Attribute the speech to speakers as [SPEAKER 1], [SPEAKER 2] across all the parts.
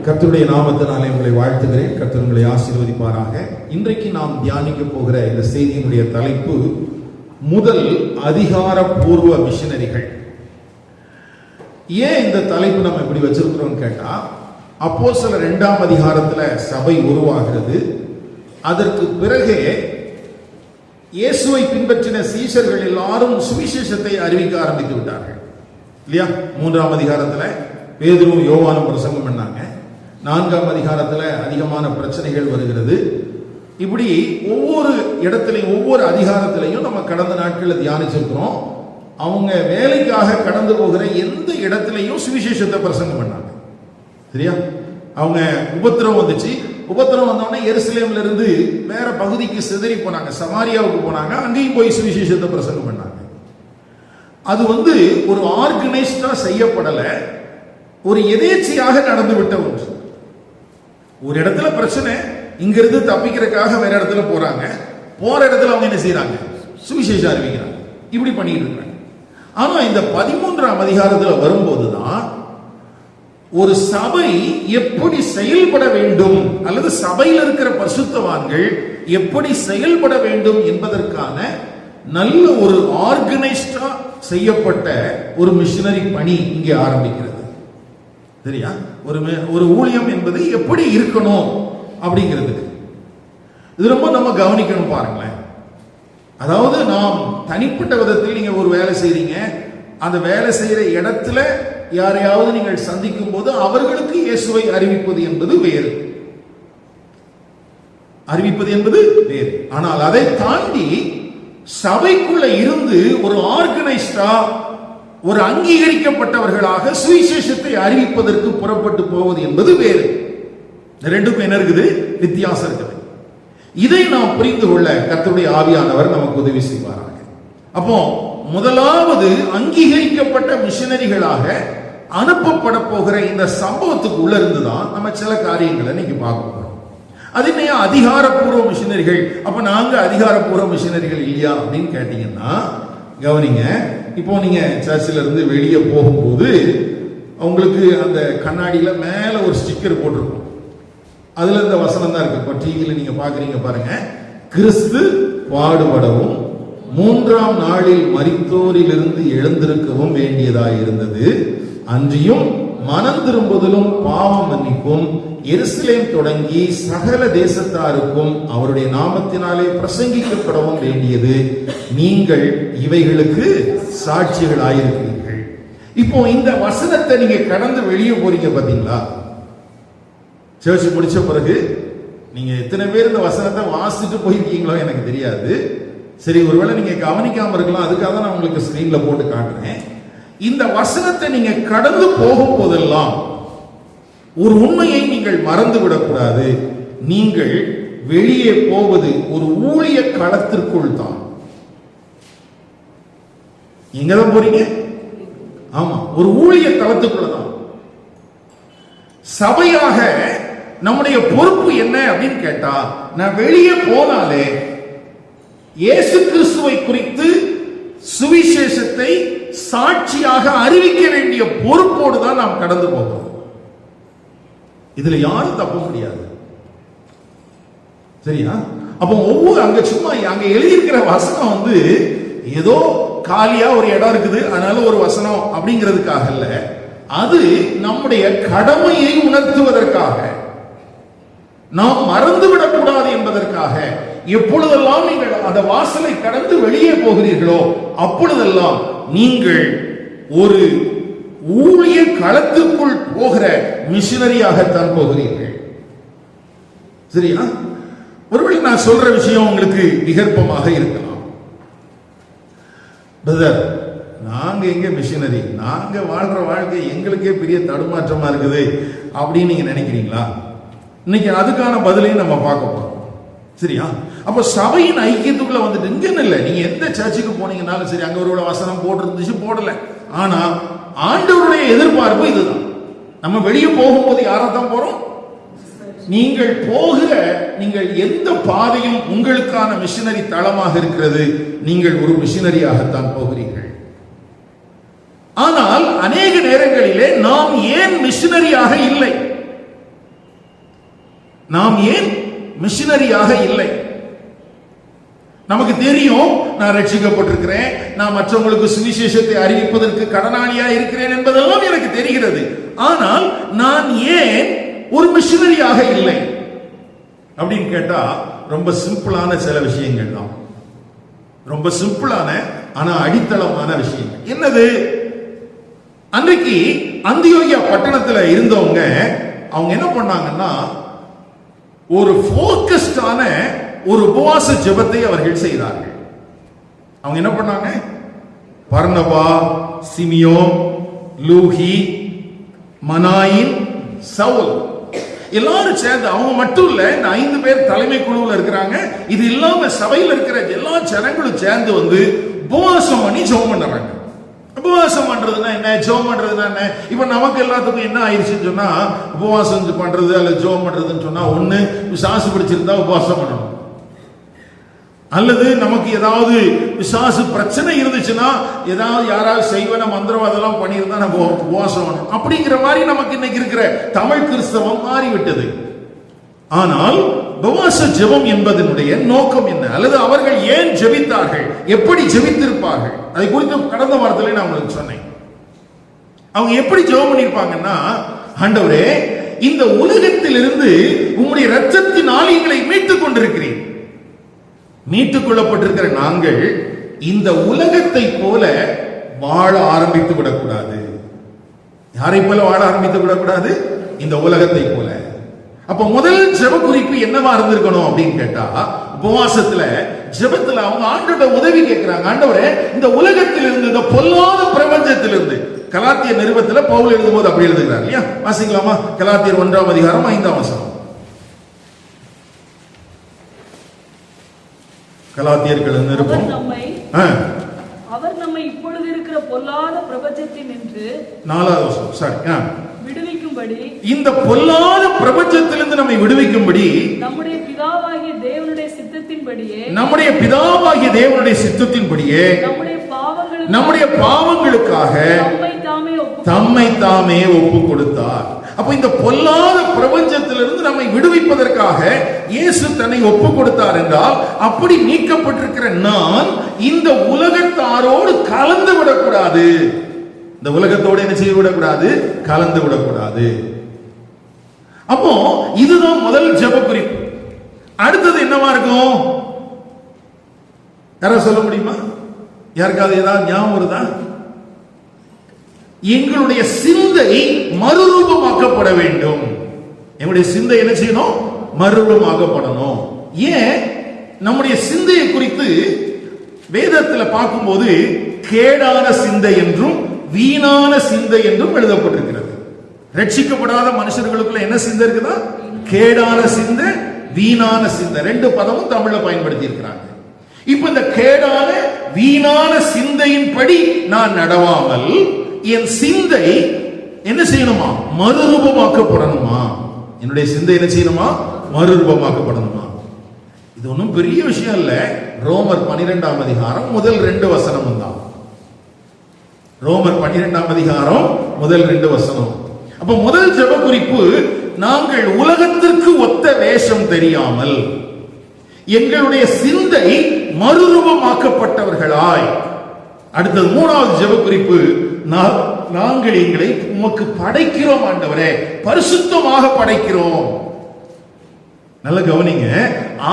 [SPEAKER 1] கர்த்தருடைய நாமத்தினாலே உங்களை வாழ்த்துகிறேன். கர்த்தர் உங்களை ஆசீர்வதிப்பாராக. இன்றைக்கு நாம் தியானிக்க போகிற இந்த செய்தியினுடைய தலைப்பு முதல் அதிகாரப்பூர்வ மிஷனரிகள். ஏன் இந்த தலைப்பு நம்ம இப்படி வச்சிருக்கிறோம் கேட்டா, அப்போஸ்தலர் 2ஆம் அதிகாரத்துல சபை உருவாகிறது. அதற்கு பிறகு இயேசுவை பின்பற்றின சீஷர்கள் எல்லாரும் சுவிசேஷத்தை அறிவிக்க ஆரம்பித்து விட்டார்கள் இல்லையா? 3ஆம் அதிகாரத்துல பேதுருவும் யோவானும் பிரசங்கம் பண்ணாங்க. 4ஆம் அதிகாரத்துல அதிகமான பிரச்சனைகள் வருகிறது. இப்படி ஒவ்வொரு இடத்திலையும் ஒவ்வொரு அதிகாரத்திலையும் நம்ம கடந்த நாட்களில் தியானிச்சிருக்கிறோம். அவங்க வேலைக்காக கடந்து போகிற எந்த இடத்திலையும் சுவிசேஷத்தை பிரசங்கம் பண்ணாங்க. சரியா? அவங்க உபத்திரவம் வந்துச்சு. உபத்திரவம் வந்தோடனே எருசலேம்ல இருந்து வேற பகுதிக்கு சிதறி போனாங்க. சமாரியாவுக்கு போனாங்க. அங்கேயும் போய் சுவிசேஷத்தை பிரசங்கம் பண்ணாங்க. அது ஒரு ஆர்கனைஸ்டா செய்யப்படல, ஒரு எதேச்சையாக நடந்து விட்ட ஒன்று. ஒரு இடத்துல பிரச்சனை, இங்க இருந்து தப்பிக்கிறதுக்காக வேற இடத்துல போறாங்க. போற இடத்துல அவங்க என்ன செய்யறாங்க? சுவிசேஷம் அறிவிக்கிறாங்க. இப்படி பண்ணிட்டு இருக்காங்க. ஆனா இந்த 13ஆம் அதிகாரத்துல வரும்போதுதான் ஒரு சபை எப்படி செயல்பட வேண்டும், அல்லது சபையில் இருக்கிற பரிசுத்தவான்கள் எப்படி செயல்பட வேண்டும் என்பதற்கான நல்ல ஒரு ஆர்கனைஸ்டா செய்யப்பட்ட ஒரு மிஷனரி பணி இங்கே ஆரம்பிக்கிறது. சரியா? ஒரு ஊழியம் என்பது எப்படி இருக்கணும் அப்படிங்கிறதுக்கு இது ரொம்ப நம்ம கவனிக்கணும். பாருங்களேன், அதாவது நாம் தனிப்பட்ட விதத்தில் நீங்க ஒரு வேலை செய்றீங்க. அந்த வேலை செய்யற இடத்துல யாரையாவது நீங்கள் சந்திக்கும் போது அவர்களுக்கு இயேசுவை அறிவிப்பது என்பது வேறு. ஆனால் அதை தாண்டி சபைக்குள்ள இருந்து ஒரு ஆர்கனைஸ்டா, ஒரு அங்கீகரிக்கப்பட்டவர்களாக சுவிசேஷத்தை அறிவிப்பதற்கு புறப்பட்டு போவது என்பது வேறு. ரெண்டுக்கும் என்ன இருக்குது? வித்தியாசம் இருக்குது. இதை நாம் புரிந்து கொள்ள கர்த்தருடைய ஆவியானவர் நமக்கு உதவி செய்வாராக. அப்போ முதலாவது அங்கீகரிக்கப்பட்ட மிஷனரிகளாக அனுப்பப்பட போகிற இந்த சம்பவத்துக்கு உள்ள இருந்துதான் நம்ம சில காரியங்களை இன்னைக்கு பார்க்க போறோம். அது என்ன அதிகாரப்பூர்வ மிஷனரிகள்? அப்ப நாங்க அதிகாரப்பூர்வ மிஷனரிகள் இல்லையா அப்படின்னு கேட்டீங்கன்னா, கவனிங்க. இப்போ நீங்க சர்ச்சில் இருந்து வெளியே போகும்போது உங்களுக்கு அந்த கண்ணாடியில மேல ஒரு ஸ்டிக்கர் போட்டிருக்கும். அதுல இந்த வசனம் தான் இருக்கு. இப்போ டிவியில நீங்க பாக்குறீங்க பாருங்க. கிறிஸ்து பாடுபடவும் 3ஆம் நாளில் மரித்தோரிலிருந்து எழுந்திருக்கவும் வேண்டியதாய் இருந்தது. அன்றியும் மனம் திரும்புதலும் பாவம் மன்னிப்பும் எருசலேம் தொடங்கி சகல தேசத்தாருக்கும் அவருடைய நாமத்தினாலே பிரசங்கிக்கப்படவும் வேண்டியது. நீங்கள் இவைகளுக்கு சாட்சிகளாயிருக்கிறீர்கள். இப்போ இந்த வசனத்தை நீங்க கடந்து வெளியே போறீங்க பாத்தீங்களா? சர்ச் முடிச்ச பிறகு நீங்க எத்தனை பேர் இந்த வசனத்தை வாசிச்சுட்டு போயிருக்கீங்களோ எனக்கு தெரியாது. சரி, ஒருவேளை நீங்க கவனிக்காம இருக்கலாம். அதுக்காக நான் உங்களுக்கு ஸ்கிரீன்ல போட்டு காட்டுறேன். இந்த வசனத்தை நீங்க கடந்து போகும் போதெல்லாம் ஒரு உண்மையை நீங்கள் மறந்து விடக்கூடாது. நீங்கள் வெளியே போவது ஒரு ஊழிய களத்திற்குள் தான். எங்கதான் போறீங்க? ஆமா, ஒரு ஊழிய களத்துக்குள்ளதான். சபையாக நம்முடைய பொறுப்பு என்ன அப்படின்னு கேட்டா, நான் வெளியே போனாலே இயேசு கிறிஸ்துவை குறித்து சுவிசேஷத்தை சாட்சியாக அறிவிக்க வேண்டிய பொறுப்போடு தான் நாம் கடந்து போகிறோம். இதுல யாரும் தப்ப முடியாது. சரியா? அப்போ அங்க எழுதியிருக்கிற வசனம் ஏதோ காலியா ஒரு இடம் இருக்குது அதனால ஒரு வசனம் அப்படிங்கிறதுக்காக இல்ல. அது நம்முடைய கடமையை உணர்த்துவதற்காக, நாம் மறந்துவிடக் கூடாது என்பதற்காக. எப்பொழுதெல்லாம் நீங்கள் அந்த வாசலை கடந்து வெளியே போகிறீர்களோ அப்பொழுதெல்லாம் நீங்கள் ஒரு ஊழிய களத்துக்குள் போகிற மிஷனரியாகத்தான் போகிறீர்கள். சரியா? ஒருவேளை நான் சொல்ற விஷயம் உங்களுக்கு விகற்பமாக இருக்கலாம். பிரதர், நாங்க எங்க மிஷனரி? நாங்க வாழ்ற வாழ்க்கை எங்களுக்கே பெரிய தடுமாற்றமா இருக்குது அப்படின்னு நீங்க நினைக்கிறீங்களா? இன்னைக்கு அதுக்கான பதிலையும் நம்ம பார்க்க போறோம். சரியா? அப்ப சபையின் ஐக்கியத்துக்குள்ள இங்க இல்ல. நீங்க எந்த சர்ச்சுக்கு போனீங்கன்னாலும் சரி, அங்க ஒரு வசனம் போட்டிருந்துச்சு போடல. ஆனா ஆண்டவருடைய எதிர்பார்ப்பு இதுதான். நம்ம வெளியே போகும்போது யாராத்தான் போறோம்? நீங்கள் எந்த பாதையும் உங்களுக்கான மிஷனரி தளமாக இருக்கிறது. நீங்கள் ஒரு மிஷனரியாகத்தான் போகிறீர்கள். ஆனால் அநேக நேரங்களிலே நாம் ஏன் மிஷனரியாக இல்லை? நாம் ஏன் மிஷனரியாக இல்லை? நமக்கு தெரியும், நான் ரட்சிக்கப்பட்டிருக்கிறேன், நான் மற்றவங்களுக்கு சுவிசேஷத்தை அறிவிப்பதற்கு கடனாளியா இருக்கிறேன் என்பதெல்லாம் எனக்கு தெரிகிறது. ஆனால் நான் ஏன் ஒரு மிஷனரியாக இல்லை அப்படின்னு கேட்டா ரொம்ப சிம்பிளான சில விஷயங்கள் தான். ரொம்ப சிம்பிளான ஆனா அடித்தளமான விஷயங்கள். என்னது? அன்றைக்கு அந்தியோகியா பட்டணத்துல இருந்தவங்க அவங்க என்ன பண்ணாங்கன்னா, ஒரு போக்கஸ்டான ஒரு உபவாச ஜெபத்தை அவர்கள் செய்தார்கள். அவங்க என்ன பண்ணாங்க? பர்னபா, சிமியோன், லூகி, மனாயின், சவுல் எல்லாரும் சேர்ந்து, அவங்க மட்டும் இல்ல, இந்த 5 பேர் தலைமை குழுவில் இருக்கிறாங்க. இது இல்லாம சபையில் இருக்கிற எல்லா ஜனங்களும் சேர்ந்து வந்து உபவாசம் பண்ணி ஜெபம் பண்றாங்க. உபவாசம் பண்றதுன்னா என்ன, ஜெபம் பண்றதுன்னா என்ன? இப்ப நமக்கு எல்லாத்துக்கும் என்ன ஆயிடுச்சுன்னு சொன்னா, உபவாசம் பண்றது அல்ல ஜெபம் பண்றதுன்னு சொன்னா, ஒண்ணு விசுவாசு பிடிச்சிருந்தா உபவாசம் பண்ணணும், அல்லது நமக்கு ஏதாவது விசுவாச பிரச்சனை இருந்துச்சுன்னா, ஏதாவது யாராவது செய்வன மந்திரம் அதெல்லாம் பண்ணியிருந்தா நம்ம உபவாசம் பண்ணணும். அப்படிங்கிற மாதிரி நமக்கு இன்னைக்கு இருக்கிற தமிழ் கிறிஸ்தவம் மாறிவிட்டது. ஆனால் உபவாச ஜெபம் என்பதனுடைய நோக்கம் என்ன, அல்லது அவர்கள் ஏன் ஜெபித்தார்கள், எப்படி ஜெபித்திருப்பார்கள், அதை குறித்து கடந்த வாரத்திலே நான் உங்களுக்கு சொன்னேன். அவங்க எப்படி ஜெபம் பண்ணிருப்பாங்கன்னா, ஆண்டவரே, இந்த உலகத்திலிருந்து உம்முடைய இரத்தத்தின் ஆலயங்களை மீட்டுக் கொண்டிருக்கிறேன். மீட்டுக் கொள்ளப்பட்டிருக்கிற நாங்கள் இந்த உலகத்தை போல வாழ ஆரம்பித்து விடக்கூடாது. யாரை போல வாழ ஆரம்பித்து விடக்கூடாது? இந்த உலகத்தை போல. அப்ப முதல் ஜெப குறிப்பு என்னவா இருந்திருக்கணும் அப்படின்னு கேட்டா, உபவாசத்துல ஜெபத்துல அவங்க ஆண்டோட உதவி கேட்கிறாங்க. ஆண்டவரே, இந்த உலகத்திலிருந்து, இந்த பொல்லாத பிரபஞ்சத்திலிருந்து. கலாத்தியர் நிருபத்துல பவுல் எழுதும்போது அப்படி எழுதுகிறார் இல்லையா? வாசிக்கலாமா? கலாத்தியர் 1ஆம் அதிகாரம் 5ஆம் வசனம். கலாத்தியர்கள் நிருபம்.
[SPEAKER 2] அவர் நம்மை இப்பொழுது இருக்கிற பொல்லாத பிரபஞ்சத்தில் நின்று
[SPEAKER 1] 4ஆவது வசனம். சரி,
[SPEAKER 2] விடுவிக்கும்படி,
[SPEAKER 1] இந்த பொல்லாத பிரபஞ்சத்திலிருந்து நம்மை விடுவிக்கும்படி
[SPEAKER 2] நம்முடைய பிதாவாகிய தேவனுடைய சித்தத்தின்படியே,
[SPEAKER 1] நம்முடைய பிதாவாகிய தேவனுடைய சித்தத்தின்படியே நம்முடைய பாவங்களுக்காக தம்மை தாமே ஒப்பு கொடுத்தார். அப்ப இந்த பொல்லாத பிரபஞ்சத்திலிருந்து நம்மை விடுவிப்பதற்காக இயேசு தன்னை ஒப்பு கொடுத்தார் என்றால், அப்படி நீக்கப்பட்டிருக்கிற நான் இந்த உலகத்தாரோடு கலந்து விடக்கூடாது. இந்த உலகத்தோடு என்ன செய்து விடக்கூடாது? கலந்து விடக்கூடாது. அப்போ இதுதான் முதல் ஜெப குறிப்பு. அடுத்தது என்னவா இருக்கும்? யாராவது சொல்ல முடியுமா? யாருக்காவது ஏதாவது ஞாபகம் வருதா? எங்களுடைய சிந்தை மறுரூபமாக்கப்பட வேண்டும். எங்களுடைய சிந்தை என்ன செய்யணும்? மறுரூபமாக்கப்படணும். ஏன்? நம்முடைய சிந்தையை குறித்து வேதத்தில் பார்க்கும்போது கேடான சிந்தை என்றும் வீணான சிந்தை என்றும் எழுதப்பட்டிருக்கிறது. ரட்சிக்கப்படாத மனுஷர்களுக்குள்ள என்ன சிந்தை இருக்குதா? கேடான சிந்தை, வீணான சிந்தை. 2 பதமும் தமிழ்ல பயன்படுத்தி இருக்கிறாங்க. இப்ப இந்த கேடான வீணான சிந்தையின்படி நான் நடவாமல் என் சிந்தை என்ன செய்யணுமா? மறுரூபமாக்கப்படணுமா? என்னுடைய சிந்தை என்ன செய்யணுமா? மறுரூபமாக்கப்படணுமா? இது ஒன்றும் பெரிய விஷயம் இல்ல. ரோமர் 12ஆம் அதிகாரம் முதல் 2 வசனம் தான். ரோமர் 12ஆம் அதிகாரம் முதல் 2 வசனம். அப்ப முதல் ஜெப குறிப்பு, நாங்கள் உலகத்திற்கு ஒத்த வேஷம் தெரியாமல் எங்களுடைய சிந்தை மறுரூபமாக்கப்பட்டவர்களாய். அடுத்தது 3வது ஜெப குறிப்பு, நாங்கள் எங்களை உமக்கு படைக்கிறோம் ஆண்டவரே, பரிசுத்தமாக படைக்கிறோம். நல்ல கவனிங்க,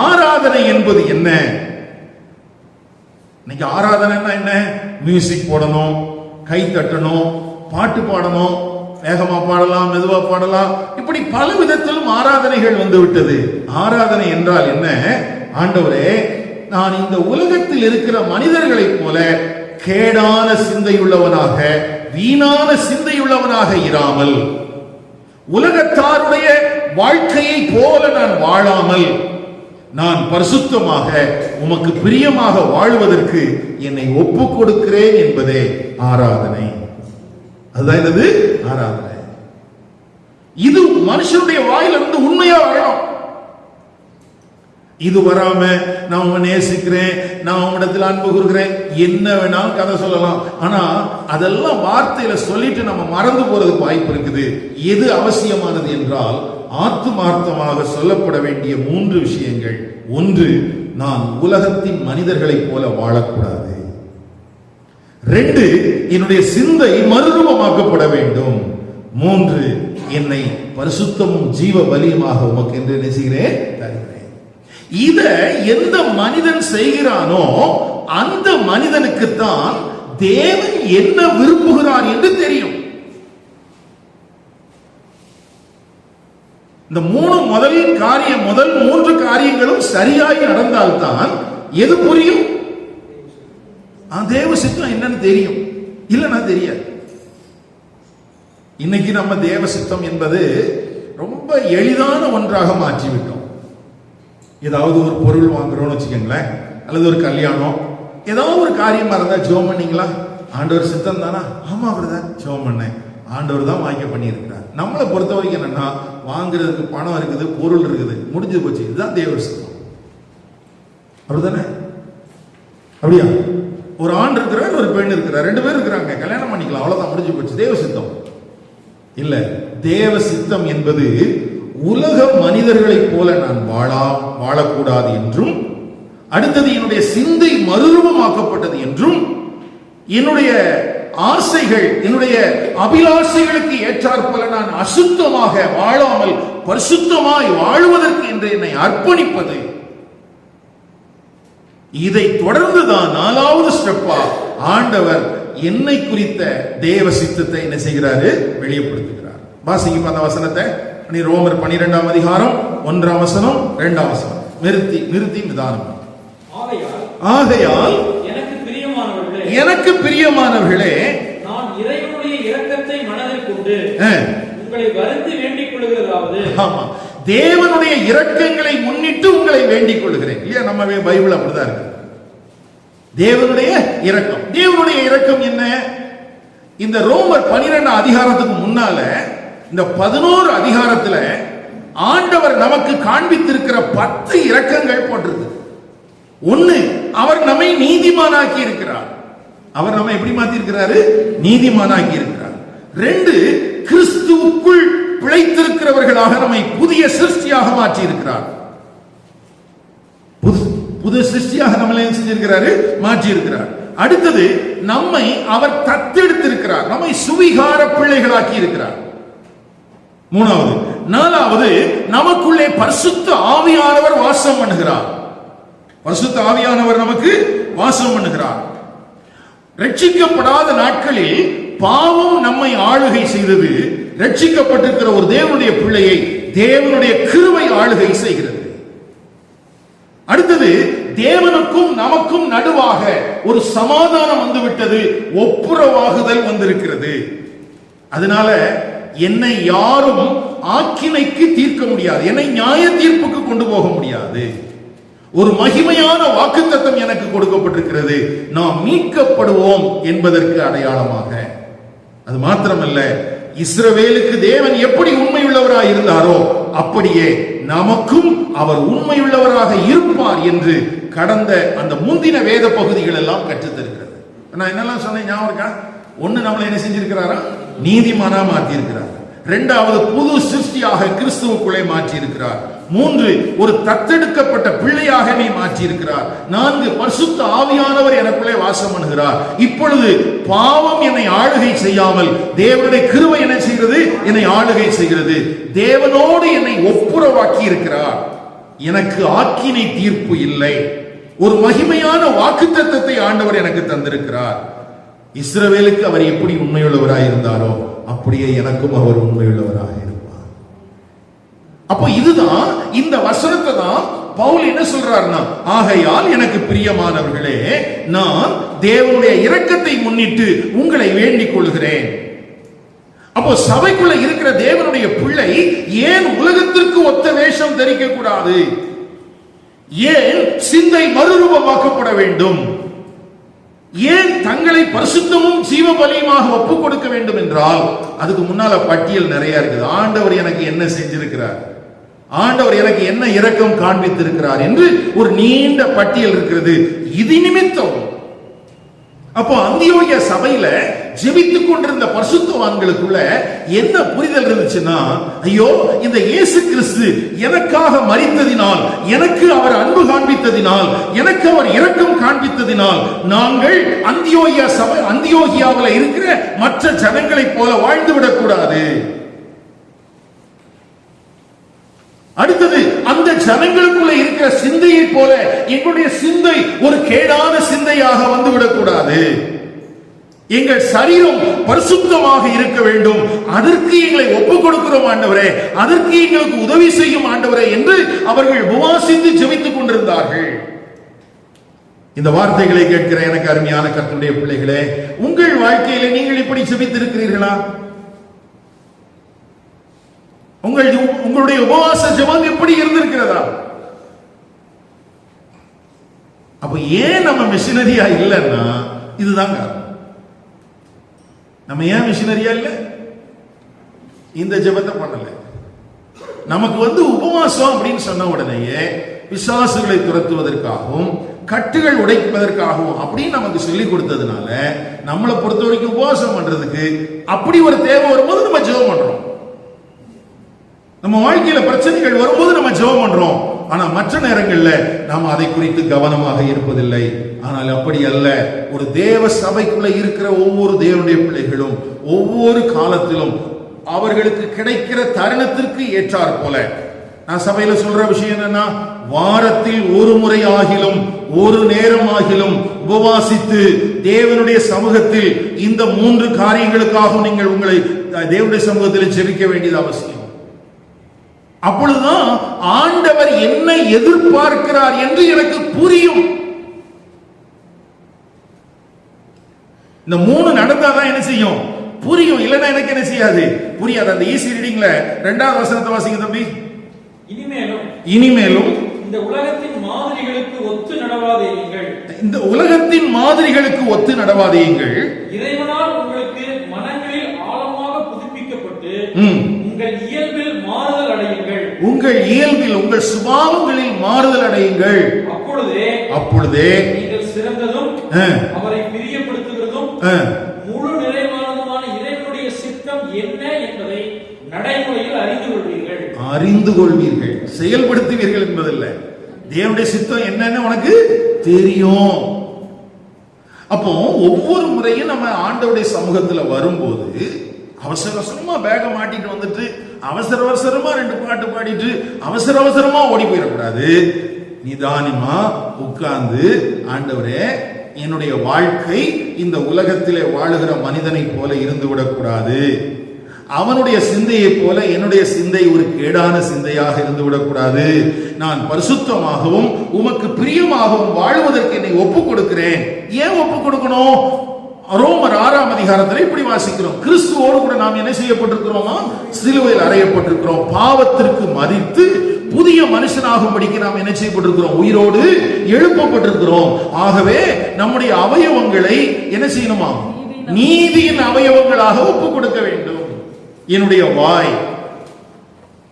[SPEAKER 1] ஆராதனை என்பது என்ன? இன்னைக்கு ஆராதனைன்னா என்ன? மியூசிக் போடணும், கை தட்டணும், பாட்டு பாடணும், வேகமா பாடலாம், மெதுவா பாடலாம், இப்படி பல விதத்திலும் ஆராதனைகள் வந்து விட்டது. ஆராதனை என்றால் என்ன? ஆண்டவரே, நான் இந்த உலகத்தில் இருக்கிற மனிதர்களைப் போல கேடான சிந்தையுள்ளவனாக, வீணான சிந்தையுள்ளவனாக இராமல், உலகத்தாருடைய வாழ்க்கையை போல நான் வாழாமல், நான் பரிசுத்தமாக உமக்கு பிரியமாக வாழ்வதற்கு என்னை ஒப்பு கொடுக்கிறேன் என்பதே ஆராதனை. அதுதான் என்னது? ஆராதனை. இது மனுஷனுடைய வாயிலிருந்து உண்மையா வரணும். இது வராம நான் உங்க நேசிக்கிறேன், நான் உங்களிடத்தில் அன்பு கூறுகிறேன், என்ன வேணாலும் கதை சொல்லலாம். ஆனா அதெல்லாம் வார்த்தையில சொல்லிட்டு நம்ம மறந்து போறதுக்கு வாய்ப்பு இருக்குது. எது அவசியமானது என்றால் ஆத்துமார்த்தமாக சொல்லப்பட வேண்டிய 3 விஷயங்கள். ஒன்று, நான் உலகத்தின் மனிதர்களைப் போல வாழக்கூடாது. 2, என்னுடைய சிந்தை மறுரூபமாக்கப்பட வேண்டும். 3, என்னை பரிசுத்தமும் ஜீவ பலியுமாக உமக்கு என்று நேசிக்கிறேன் தருகிறேன். இத எந்த மனிதன் செய்கிறானோ அந்த மனிதனுக்குத்தான் தேவன் என்ன விரும்புகிறார் என்று தெரியும். இந்த முதல் 3 காரியங்களும் சரியாய் நடந்தால்தான் எது புரியும்? தேவ சித்தம் என்னன்னு தெரியும். இல்லைன்னா தெரியாது. இன்னைக்கு நம்ம தேவ சித்தம் என்பது ரொம்ப எளிதான ஒன்றாக மாற்றிவிட்டோம். ஏதாவது ஒரு பொருள் வாங்குறோம்னு வச்சுக்கோங்களேன், அல்லது ஒரு கல்யாணம், ஏதாவது ஒரு காரியமா இருந்தா ஜெபம் பண்ணீங்களா? ஆண்டவர் சித்தம் தானா? ஆமா பிரதர், ஜெபம் பண்ணேன், ஆண்டவர் தான் வாய்க்க பண்ணியிருக்கிறார். நம்மளை பொறுத்த வரைக்கும் என்னன்னா, வாங்குறதுக்கு பணம் இருக்குது, பொருள் இருக்குது, முடிஞ்சு போச்சு, இதுதான் தேவ சித்தம். அப்படிதானே? அப்படியா? ஒரு ஆண் இருக்கிறார், ஒரு பெண் இருக்கிறார், 2 பேர் இருக்கிறாங்க, கல்யாணம் பண்ணிக்கலாம், அவ்வளவுதான், முடிஞ்சு போச்சு. தேவ சித்தம் இல்ல. தேவ சித்தம் என்பது உலக மனிதர்களைப் போல நான் வாழக்கூடாது என்றும், அடுத்தது என்னுடைய சிந்தை மறுரூபமாக்கப்பட்டது என்றும், என்னுடைய ஆசைகள், என்னுடைய அபிலாஷைகளுக்கு ஏற்றாற்போல நான் அசுத்தமாக வாழாமல் பரிசுத்தமாய் வாழ்வதற்கு என்று என்னை அர்ப்பணிப்பது. இதை தொடர்ந்துதான் 4வது ஸ்டெப்பா ஆண்டவர் என்னை குறித்த தேவ சித்தத்தை என்ன செய்கிறாரு? வெளிப்படுத்துகிறார். வாசிக்கும் அந்த வசனத்தை. ரோமர் 12ஆம் அதிகாரம் 1ஆம் வசனம் 2ஆம் வசனம். நிறுத்தி நிதானம். ஆகையால் எனக்கு பிரியமானவர்களே,
[SPEAKER 3] நான் இறைவனுடைய இரக்கத்தை மனதில் கொண்டு உங்களை வருந்தி வேண்டிக் கொள்கிறதாவது.
[SPEAKER 1] ஆமா, தேவனுடைய இரக்கங்களை முன்னிட்டு உங்களை வேண்டிக் கொள்கிறேன். இல்லையா? நம்ம பைபிள் அப்படிதான் இருக்கு. தேவனுடைய இரக்கம். தேவனுடைய இரக்கம் என்ன? இந்த ரோமர் 12 அதிகாரத்துக்கு முன்னால இந்த 11 அதிகாரத்துல ஆண்டவர் நமக்கு காண்பித்திருக்கிற 10 இரக்கங்கள் போட்டிருக்கு. 1, அவர் நம்மை நீதிமானாக்கி இருக்கிறார். அவர் நம்மை எப்படி மாத்தி இருக்கிறாரு? நீதிமானாக்கி இருக்கிறார். 2, கிறிஸ்துவுக்குள் பிழைத்திருக்கிறவர்களாக நம்மை புதிய சிருஷ்டியாக மாற்றி இருக்கிறார். புது சிருஷ்டியாக நம்மளை செஞ்சிருக்கிறாரு, மாற்றி இருக்கிறார். அடுத்தது, நம்மை அவர் தத்தெடுத்திருக்கிறார், நம்மை சுவிகார பிள்ளைகளாக்கி இருக்கிறார். 3வது. 4வது, நமக்குள்ளே பரிசுத்த ஆவியானவர் வாசம் பண்ணுகிறார். பரிசுத்த ஆவியானவர் நமக்கு வாசம் பண்ணுகிறார். ரட்சிக்கப்படாத நாட்களில் பாவம் நம்மை ஆளுகை செய்தது. ரட்சிக்கப்பட்டிருக்கிற ஒரு தேவனுடைய பிள்ளையை தேவனுடைய கிருபை ஆளுகை செய்கிறது. அடுத்தது, தேவனுக்கும் நமக்கும் நடுவாக ஒரு சமாதானம் வந்துவிட்டது, ஒப்புரவாகுதல் வந்திருக்கிறது. அதனால என்னை யாரும் ஆக்கினைக்கு தீர்க்க முடியாது, என்னை நியாய தீர்ப்புக்கு கொண்டு போக முடியாது. ஒரு மகிமையான வாக்குத்தத்தம் எனக்கு கொடுக்கப்பட்டிருக்கிறது, நாம் மீட்கப்படுவோம் என்பதற்கு அடையாளமாக. அது மாத்திரமல்ல, இஸ்ரவேலுக்கு தேவன் எப்படி உண்மையுள்ளவராக இருந்தாரோ அப்படியே நமக்கும் அவர் உண்மையுள்ளவராக இருப்பார் என்று கடந்த அந்த முந்தின வேத பகுதிகள் எல்லாம் கற்றுத்தருகிறது. நான் என்னெல்லாம் சொன்னேன் ஞாபகம் இருக்கா? 1, நம்மளை என்ன செஞ்சிருக்கிறாரா? நீதிமானா மாற்றி இருக்கிறார். 2வது, புது சிருஷ்டியாக கிறிஸ்துவுக்குள்ளே மாற்றி இருக்கிறார். 3, ஒரு தத்தெடுக்கப்பட்ட பிள்ளையாக நீ மாற்றி இருக்கிறார். 4, பரிசுத்த ஆவியானவர் எனக்குள்ளே வாசம் பண்ணுகிறார். இப்பொழுது பாவம் என்னை ஆளுகை செய்யாமல் தேவனுடைய கிருபை என்ன செய்கிறது? என்னை ஆளுகை செய்கிறது. தேவனோடு என்னை ஒப்புரவாக்கி இருக்கிறார். எனக்கு ஆக்கினை தீர்ப்பு இல்லை. ஒரு மகிமையான வாக்குத்தத்தத்தை ஆண்டவர் எனக்கு தந்திருக்கிறார். இஸ்ரவேலுக்கு அவர் எப்படி உண்மையுள்ளவராக இருந்தாரோ அப்படியே எனக்கும் அவர் உண்மையுள்ளவராக இருப்பார். அப்போ இதுதான், இந்த வசனத்தை தான் பவுல் என்ன சொல்றாருன்னா, ஆகையால் எனக்கு பிரியமானவர்களே, நான் தேவனுடைய இரக்கத்தை முன்னிட்டு உங்களை வேண்டிக் கொள்கிறேன். அப்போ சபைக்குள்ள இருக்கிற தேவனுடைய பிள்ளை ஏன் உலகத்திற்கு ஒத்த வேஷம் தரிக்க கூடாது? ஏன் சிந்தை மறுரூபமாக்கப்பட வேண்டும்? ஏன் தங்களை பரிசுத்தமும் ஜீவ பலியுமாக ஒப்புக் கொடுக்க வேண்டும் என்றால், அதுக்கு முன்னால பட்டியல் நிறைய இருக்குது. ஆண்டவர் எனக்கு என்ன செஞ்சிருக்கிறார்? ஆண்டவர் எனக்கு என்ன இரக்கம் காண்பித்திருக்கிறார் என்று ஒரு நீண்ட பட்டியல் இருக்கிறது. இது நிமித்தம் அப்போ அந்தியோகியா சபையில ஜெபித்துக் கொண்டிருந்த பரிசுத்தவான்களுக்குள்ள என்ன புரிதல் இருந்துச்சுன்னா, ஐயோ இந்த இயேசு கிறிஸ்து எனக்காக மரித்ததினால், எனக்கு அவர் அன்பு காண்பித்ததினால், எனக்கு அவர் இரக்கம் காண்பித்ததினால் நாங்கள் அந்தியோகியாவில் இருக்கிற மற்ற ஜனங்களைப் போல வாழ்ந்து விடக்கூடாது. அடுத்தது, அந்த ஜனங்களுக்குள்ள இருக்கிற சிந்தையை போல எங்களுடைய சிந்தை ஒரு கேடான சிந்தையாக வந்துவிடக் கூடாது. எங்கள் சரீரம் பரிசுத்தமாக இருக்க வேண்டும். அதற்கு எங்களை ஒப்புக் கொடுக்கிறோம் ஆண்டவரே, அதற்கு எங்களுக்கு உதவி செய்யும் ஆண்டவரே என்று அவர்கள் உபவாசித்து ஜெபித்துக் கொண்டிருந்தார்கள். இந்த வார்த்தைகளை கேட்கிற எனக்கு அருமையான கர்த்தருடைய பிள்ளைகளே, உங்கள் வாழ்க்கையில நீங்கள் இப்படி ஜெபித்திருக்கிறீர்களா? உங்களுடைய உபவாச ஜெபம் எப்படி இருந்திருக்கிறதா? அப்ப ஏன் நம்ம மிஷினரியா இல்லைன்னா இதுதான் காரணம். நம்ம ஏன் மிஷினரியா இல்ல? இந்த ஜெபத்தை பண்ணல. நமக்கு உபவாசம் அப்படின்னு சொன்ன உடனேயே பிசாசுகளை துரத்துவதற்காகவும் கட்டுகள் உடைப்பதற்காகவும் அப்படின்னு நமக்கு சொல்லி கொடுத்ததுனால நம்மளை பொறுத்த வரைக்கும் உபவாசம் பண்றதுக்கு அப்படி ஒரு தேவை வரும்போது நம்ம ஜெபம் பண்றோம். நம்ம வாழ்க்கையில பிரச்சனைகள் வரும்போது நம்ம ஜெபம் பண்றோம். ஆனா மற்ற நேரங்கள்ல நாம் அதை குறித்து கவனமாக இருப்பதில்லை. ஆனால் அப்படி அல்ல. ஒரு தேவ சபைக்குள்ள இருக்கிற ஒவ்வொரு தேவனுடைய பிள்ளைகளும் ஒவ்வொரு காலத்திலும் அவர்களுக்கு கிடைக்கிற தருணத்திற்கு ஏற்றார் போல, நான் சபையில சொல்ற விஷயம் என்னன்னா, வாரத்தில் ஒரு முறை ஆகிலும் ஒரு நேரம் ஆகிலும் உபவாசித்து தேவனுடைய சமூகத்தில் இந்த 3 காரியங்களுக்காக நீங்கள் உங்களை தேவனுடைய சமூகத்தில் ஜெபிக்க வேண்டியது அவசியம். அப்பொழுதுதான் ஆண்டவர் என்ன எதிர்பார்க்கிறார் என்று எனக்கு புரியும். இந்த 3 நடந்தாதான் என்ன செய்யும்? புரியும். இல்லைன்னா எனக்கு என்ன செய்யாது? புரியாது. அந்த ஈஸி ரீடிங்ல 2வது வசனத்தை வாசிங்க தம்பி. இனிமேலும்
[SPEAKER 3] இந்த உலகத்தின் மாதிரிகளுக்கு ஒத்து நடவாதேயுங்கள்.
[SPEAKER 1] இந்த உலகத்தின் மாதிரிகளுக்கு ஒத்து நடவாதேயுங்கள்.
[SPEAKER 3] இறைவனால் உங்களுக்கு மனங்களில் ஆழமாக புதுப்பிக்கப்பட்டு உங்கள் இயல்பில் மாறுதல் அடையுங்கள்.
[SPEAKER 1] உங்கள் இயல்பில், உங்கள் சுபாவங்களில் மாறுதல் அடையுங்கள். அப்பொழுதே
[SPEAKER 3] நீங்கள் சிறந்ததும் அவரை பிரியப்படுத்துகிறதும் முழு நிறைவானதுமான இறைவனுடைய சித்தம் என்ன என்பதை நடைமுறையில் அறிந்து கொள்வீர்கள். செயல்படுத்துவீர்கள் என்பதில்ல. தேவனுடைய சித்தம் என்னன்னு உனக்கு தெரியும். அப்போ ஒவ்வொரு முறையும் நம்ம ஆண்டவருடைய சமூகத்துல வரும்போது அவசர அவசரமா பேக மாட்டிட்டு வந்துட்டு அவசர அவசரமா 2 பாட்டு பாடிட்டு அவசர அவசரமா ஓடி போயிடக்கூடாது. நிதானமா உட்கார்ந்து, ஆண்டவரே என்னுடைய வாழ்க்கை இந்த உலகத்திலே வாழுகிற மனிதனை போல இருந்து விடக்கூடாது. அவனுடைய சிந்தையை போல என்னுடைய சிந்தை ஒரு கேடான சிந்தையாக இருந்து விடக்கூடாது. நான் பரிசுத்தமாகவும் உமக்கு பிரியமாகவும் வாழ்வதற்கு என்னை ஒப்புக் கொடுக்கிறேன். ஏன் ஒப்புக் கொடுக்கணும்? ரோமர் 6ஆம் அதிகாரத்தில் இப்படி வாசிக்கிறோம். கிறிஸ்துவோடு கூட நாம் என்ன செய்யப்பட்டிருக்கிறோமா? சிலுவையில் அறையப்பட்டிருக்கிறோம். பாவத்திற்கு மரித்து புதிய மனுஷனாகும்படிக்கு நாம் என்ன செய்யப்பட்டிருக்கிறோம்? உயிரோடு எழுப்பப்பட்டிருக்கிறோம். ஆகவே நம்முடைய அவயவங்களை என்ன செய்யணுமா? நீதியின் அவயவங்களாக ஒப்புக் கொடுக்க வேண்டும். என்னுடைய வாய்,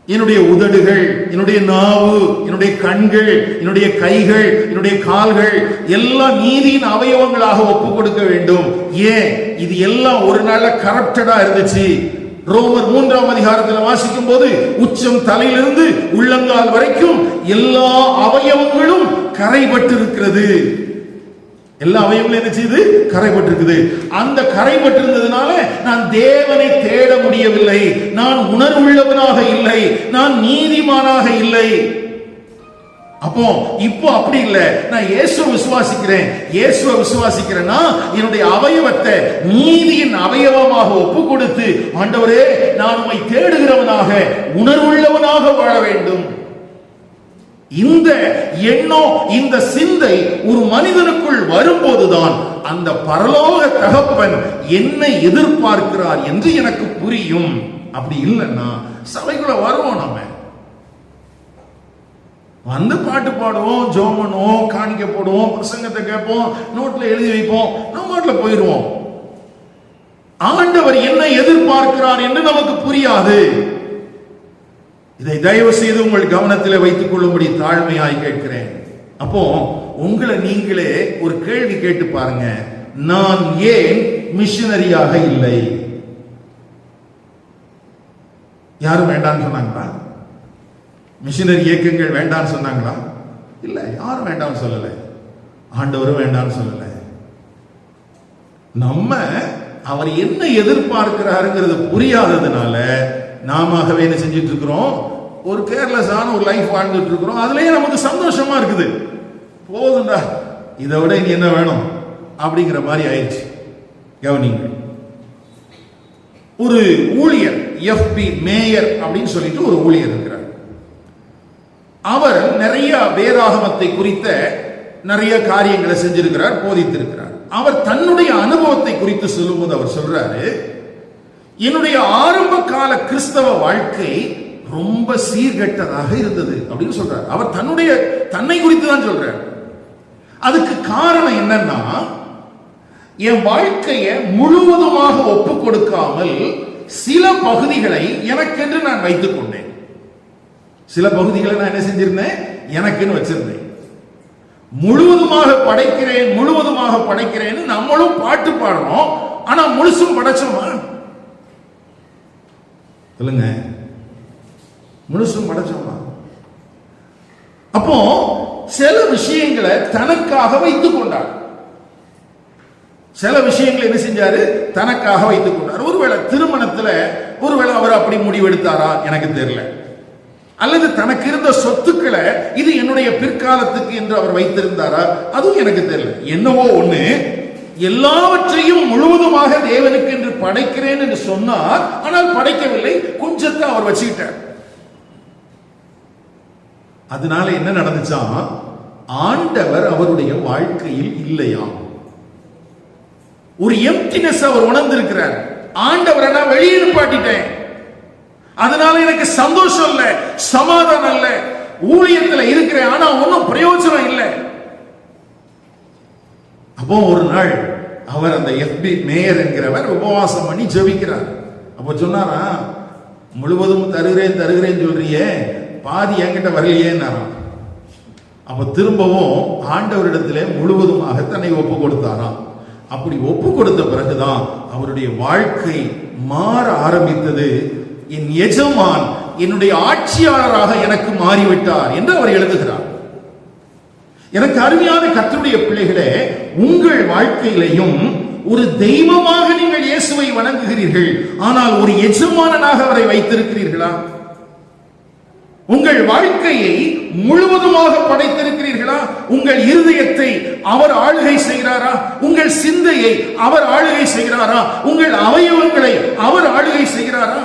[SPEAKER 3] என்னுடைய உதடுகள், என்னுடைய நாவு, என்னுடைய கண்கள், என்னுடைய கைகள், என்னுடைய கால்கள் எல்லாம் நீதியின் அவயவங்களாக ஒப்புக் கொடுக்க வேண்டும். ஏன்? இது எல்லாம் ஒரு நாள்ல கரப்டடா இருந்துச்சு. ரோமர் 3ஆம் அதிகாரத்தில் வாசிக்கும் போது உச்சம் தலையிலிருந்து உள்ளங்கால் வரைக்கும் எல்லா அவயவங்களும் கரைபட்டு இருக்கிறது. எல்லா அவயவங்களும் என்ன செய்து? கரைபட்டிருக்குது. அந்த கரைபட்டிருந்ததுனால நான் தேவனை தேட முடியவில்லை. நான் உணர்வுள்ளவனாக இல்லை. நான் நீதிமானாக இல்லை. இப்போ அப்படி இல்லை. நான் இயேசுவை விசுவாசிக்கிறேன். இயேசுவை விசுவாசிக்கிறேன்னா என்னுடைய அவயவத்தை நீதியின் அவயவமாக ஒப்பு கொடுத்து, ஆண்டவரே நான் உம்மை தேடுகிறவனாக உணர்வுள்ளவனாக வாழ வேண்டும். இந்த எண்ணம், இந்த சிந்தை ஒரு மனிதனுக்குள் வரும்போதுதான் அந்த பரலோக தகப்பன் என்னை எதிர்பார்க்கிறார் என்று எனக்கு புரியும். அப்படி இல்லைன்னா சபைக்குள்ள வருவோம், நம்ம வந்து பாட்டு பாடுவோம், ஜெபம் பண்ணுவோம், காணிக்க போடுவோம், பிரசங்கத்தை கேட்போம், நோட்ல எழுதி வைப்போம், நம்ம நோட்ல போயிடுவோம். ஆண்டவர் என்ன எதிர்பார்க்கிறார் என்று நமக்கு புரியாது.
[SPEAKER 1] இதை தயவு செய்து உங்கள் கவனத்தில் வைத்துக் கொள்ளும்படி தாழ்மையாய் கேட்கிறேன். அப்போ உங்களை நீங்களே ஒரு கேள்வி கேட்டு பாருங்க, நான் ஏன் மிஷனரியாக இல்லை? யாரும் வேண்டான்னு சொன்னாங்களா? மிஷனரி இயக்கங்கள் வேண்டான்னு சொன்னாங்களா? இல்ல, யாரும் வேண்டாம்னு சொல்லல, ஆண்டவரும் வேண்டாம்னு சொல்லல. நம்ம அவர் என்ன எதிர்பார்க்கிறாருங்கிறது புரியாததுனால நாமவே என்ன செஞ்சிட்டு இருக்கிறோம், ஒரு கேர்லெஸ்ஸான ஒரு லைஃப் வாழ்ந்துட்டு இருக்கிறோம். அதுலயே நமக்கு சந்தோஷமா இருக்குது, போதும்டா இதை விட இனி என்ன வேணும் அப்படிங்கிற மாதிரி ஆயிடுச்சு. கவனிங்க, ஒரு ஊழியர் FB மேயர் அப்படின்னு சொல்லிட்டு ஒரு ஊழியர் இருக்கிறார். அவர் நிறைய வேதாகமத்தை குறித்த நிறைய காரியங்களை செஞ்சிருக்கிறார், போதித்திருக்கிறார். அவர் தன்னுடைய அனுபவத்தை குறித்து சொல்லும்போது அவர் சொல்றாரு, என்னுடைய ஆரம்ப கால கிறிஸ்தவ வாழ்க்கை ரொம்ப சீர்கெட்டதாக இருந்தது அப்படின்னு சொல்றார். அவர் தன்னை குறித்து தான் சொல்றார். அதுக்கு காரணம் என்னன்னா, என் வாழ்க்கையை முழுவதுமாக ஒப்பு கொடுக்காமல் சில பகுதிகளை எனக்கென்று நான் வைத்துக் கொண்டேன். சில பகுதிகளை நான் என்ன செஞ்சிருந்தேன், எனக்குன்னு வச்சிருந்தேன். முழுவதுமாக படைக்கிறேன் முழுவதுமாக படைக்கிறேன்னு நம்மளும் பாட்டு பாடுறோம், ஆனா முழுசும் படைச்சோமா? சொல்லுங்க, முழுசும் படைச்சோமா? அப்போ சில விஷயங்களை தனக்காக வைத்துக் கொண்டார். சில விஷயங்களை என்ன செஞ்சாரு, தனக்காக வைத்துக் கொண்டார். ஒருவேளை திருமணத்துல ஒருவேளை அவர் அப்படி முடிவெடுத்தாரா எனக்கு தெரியல, அல்லது தனக்கு இருந்த சொத்துக்களை இது என்னுடைய பிற்காலத்துக்கு என்று அவர் வைத்திருந்தாரா அதுவும் எனக்கு தெரியல. என்னவோ ஒண்ணு, எல்லாவற்றையும் முழுவதுமாக தேவனுக்கு என்று படைக்கிறேன் என்று சொன்னார், ஆனால் படைக்கவில்லை, கொஞ்சத்தை அவர் வச்சுக்கிட்டார். அதனால என்ன நடந்துச்சா, ஆண்டவர் அவருடைய வாழ்க்கையில் இல்லையா, ஒரு எம்ப்டினஸ் அவர் உணர்ந்திருக்கிறார். ஆண்டவரை நான் வெளியே நிப்பாட்டிட்டேன், அதனால எனக்கு சந்தோஷம் இல்ல, சமாதானம் இல்ல, ஊழியத்தில் இருக்கிறேன் ஆனா ஒன்னும் பிரயோஜனம் இல்லை. அப்போ ஒரு நாள் அவர் அந்த FB மேயர் என்கிறவர் உபவாசம் பண்ணி ஜெபிக்கிறார். அப்போ சொன்னாரா, முழுவதும் தருகிறேன் தருகிறேன் சொல்றியே, பாதி என்கிட்ட வரலையே. அப்ப திரும்பவும் ஆண்டவரிடத்திலே முழுவதுமாக தன்னை ஒப்பு கொடுத்தாராம். அப்படி ஒப்பு கொடுத்த பிறகுதான் அவருடைய வாழ்க்கை மாற ஆரம்பித்தது. என் எஜமான் என்னுடைய ஆட்சியாளராக எனக்கு மாறிவிட்டார் என்று அவர் எழுதுகிறார். எனக்கு அருமையான கர்த்தருடைய பிள்ளைகளே, உங்கள் வாழ்க்கையிலையும் ஒரு தெய்வமாக நீங்கள் இயேசுவை வணங்குகிறீர்கள், ஆனால் ஒரு எஜமானனாக அவரை வைத்திருக்கிறீர்களா? உங்கள் வாழ்க்கையை முழுவதுமாக படைத்திருக்கிறீர்களா? உங்கள் இருதயத்தை அவர் ஆளுகை செய்கிறாரா? உங்கள் சிந்தையை அவர் ஆளுகை செய்கிறாரா? உங்கள் அவயவங்களை அவர் ஆளுகை செய்கிறாரா?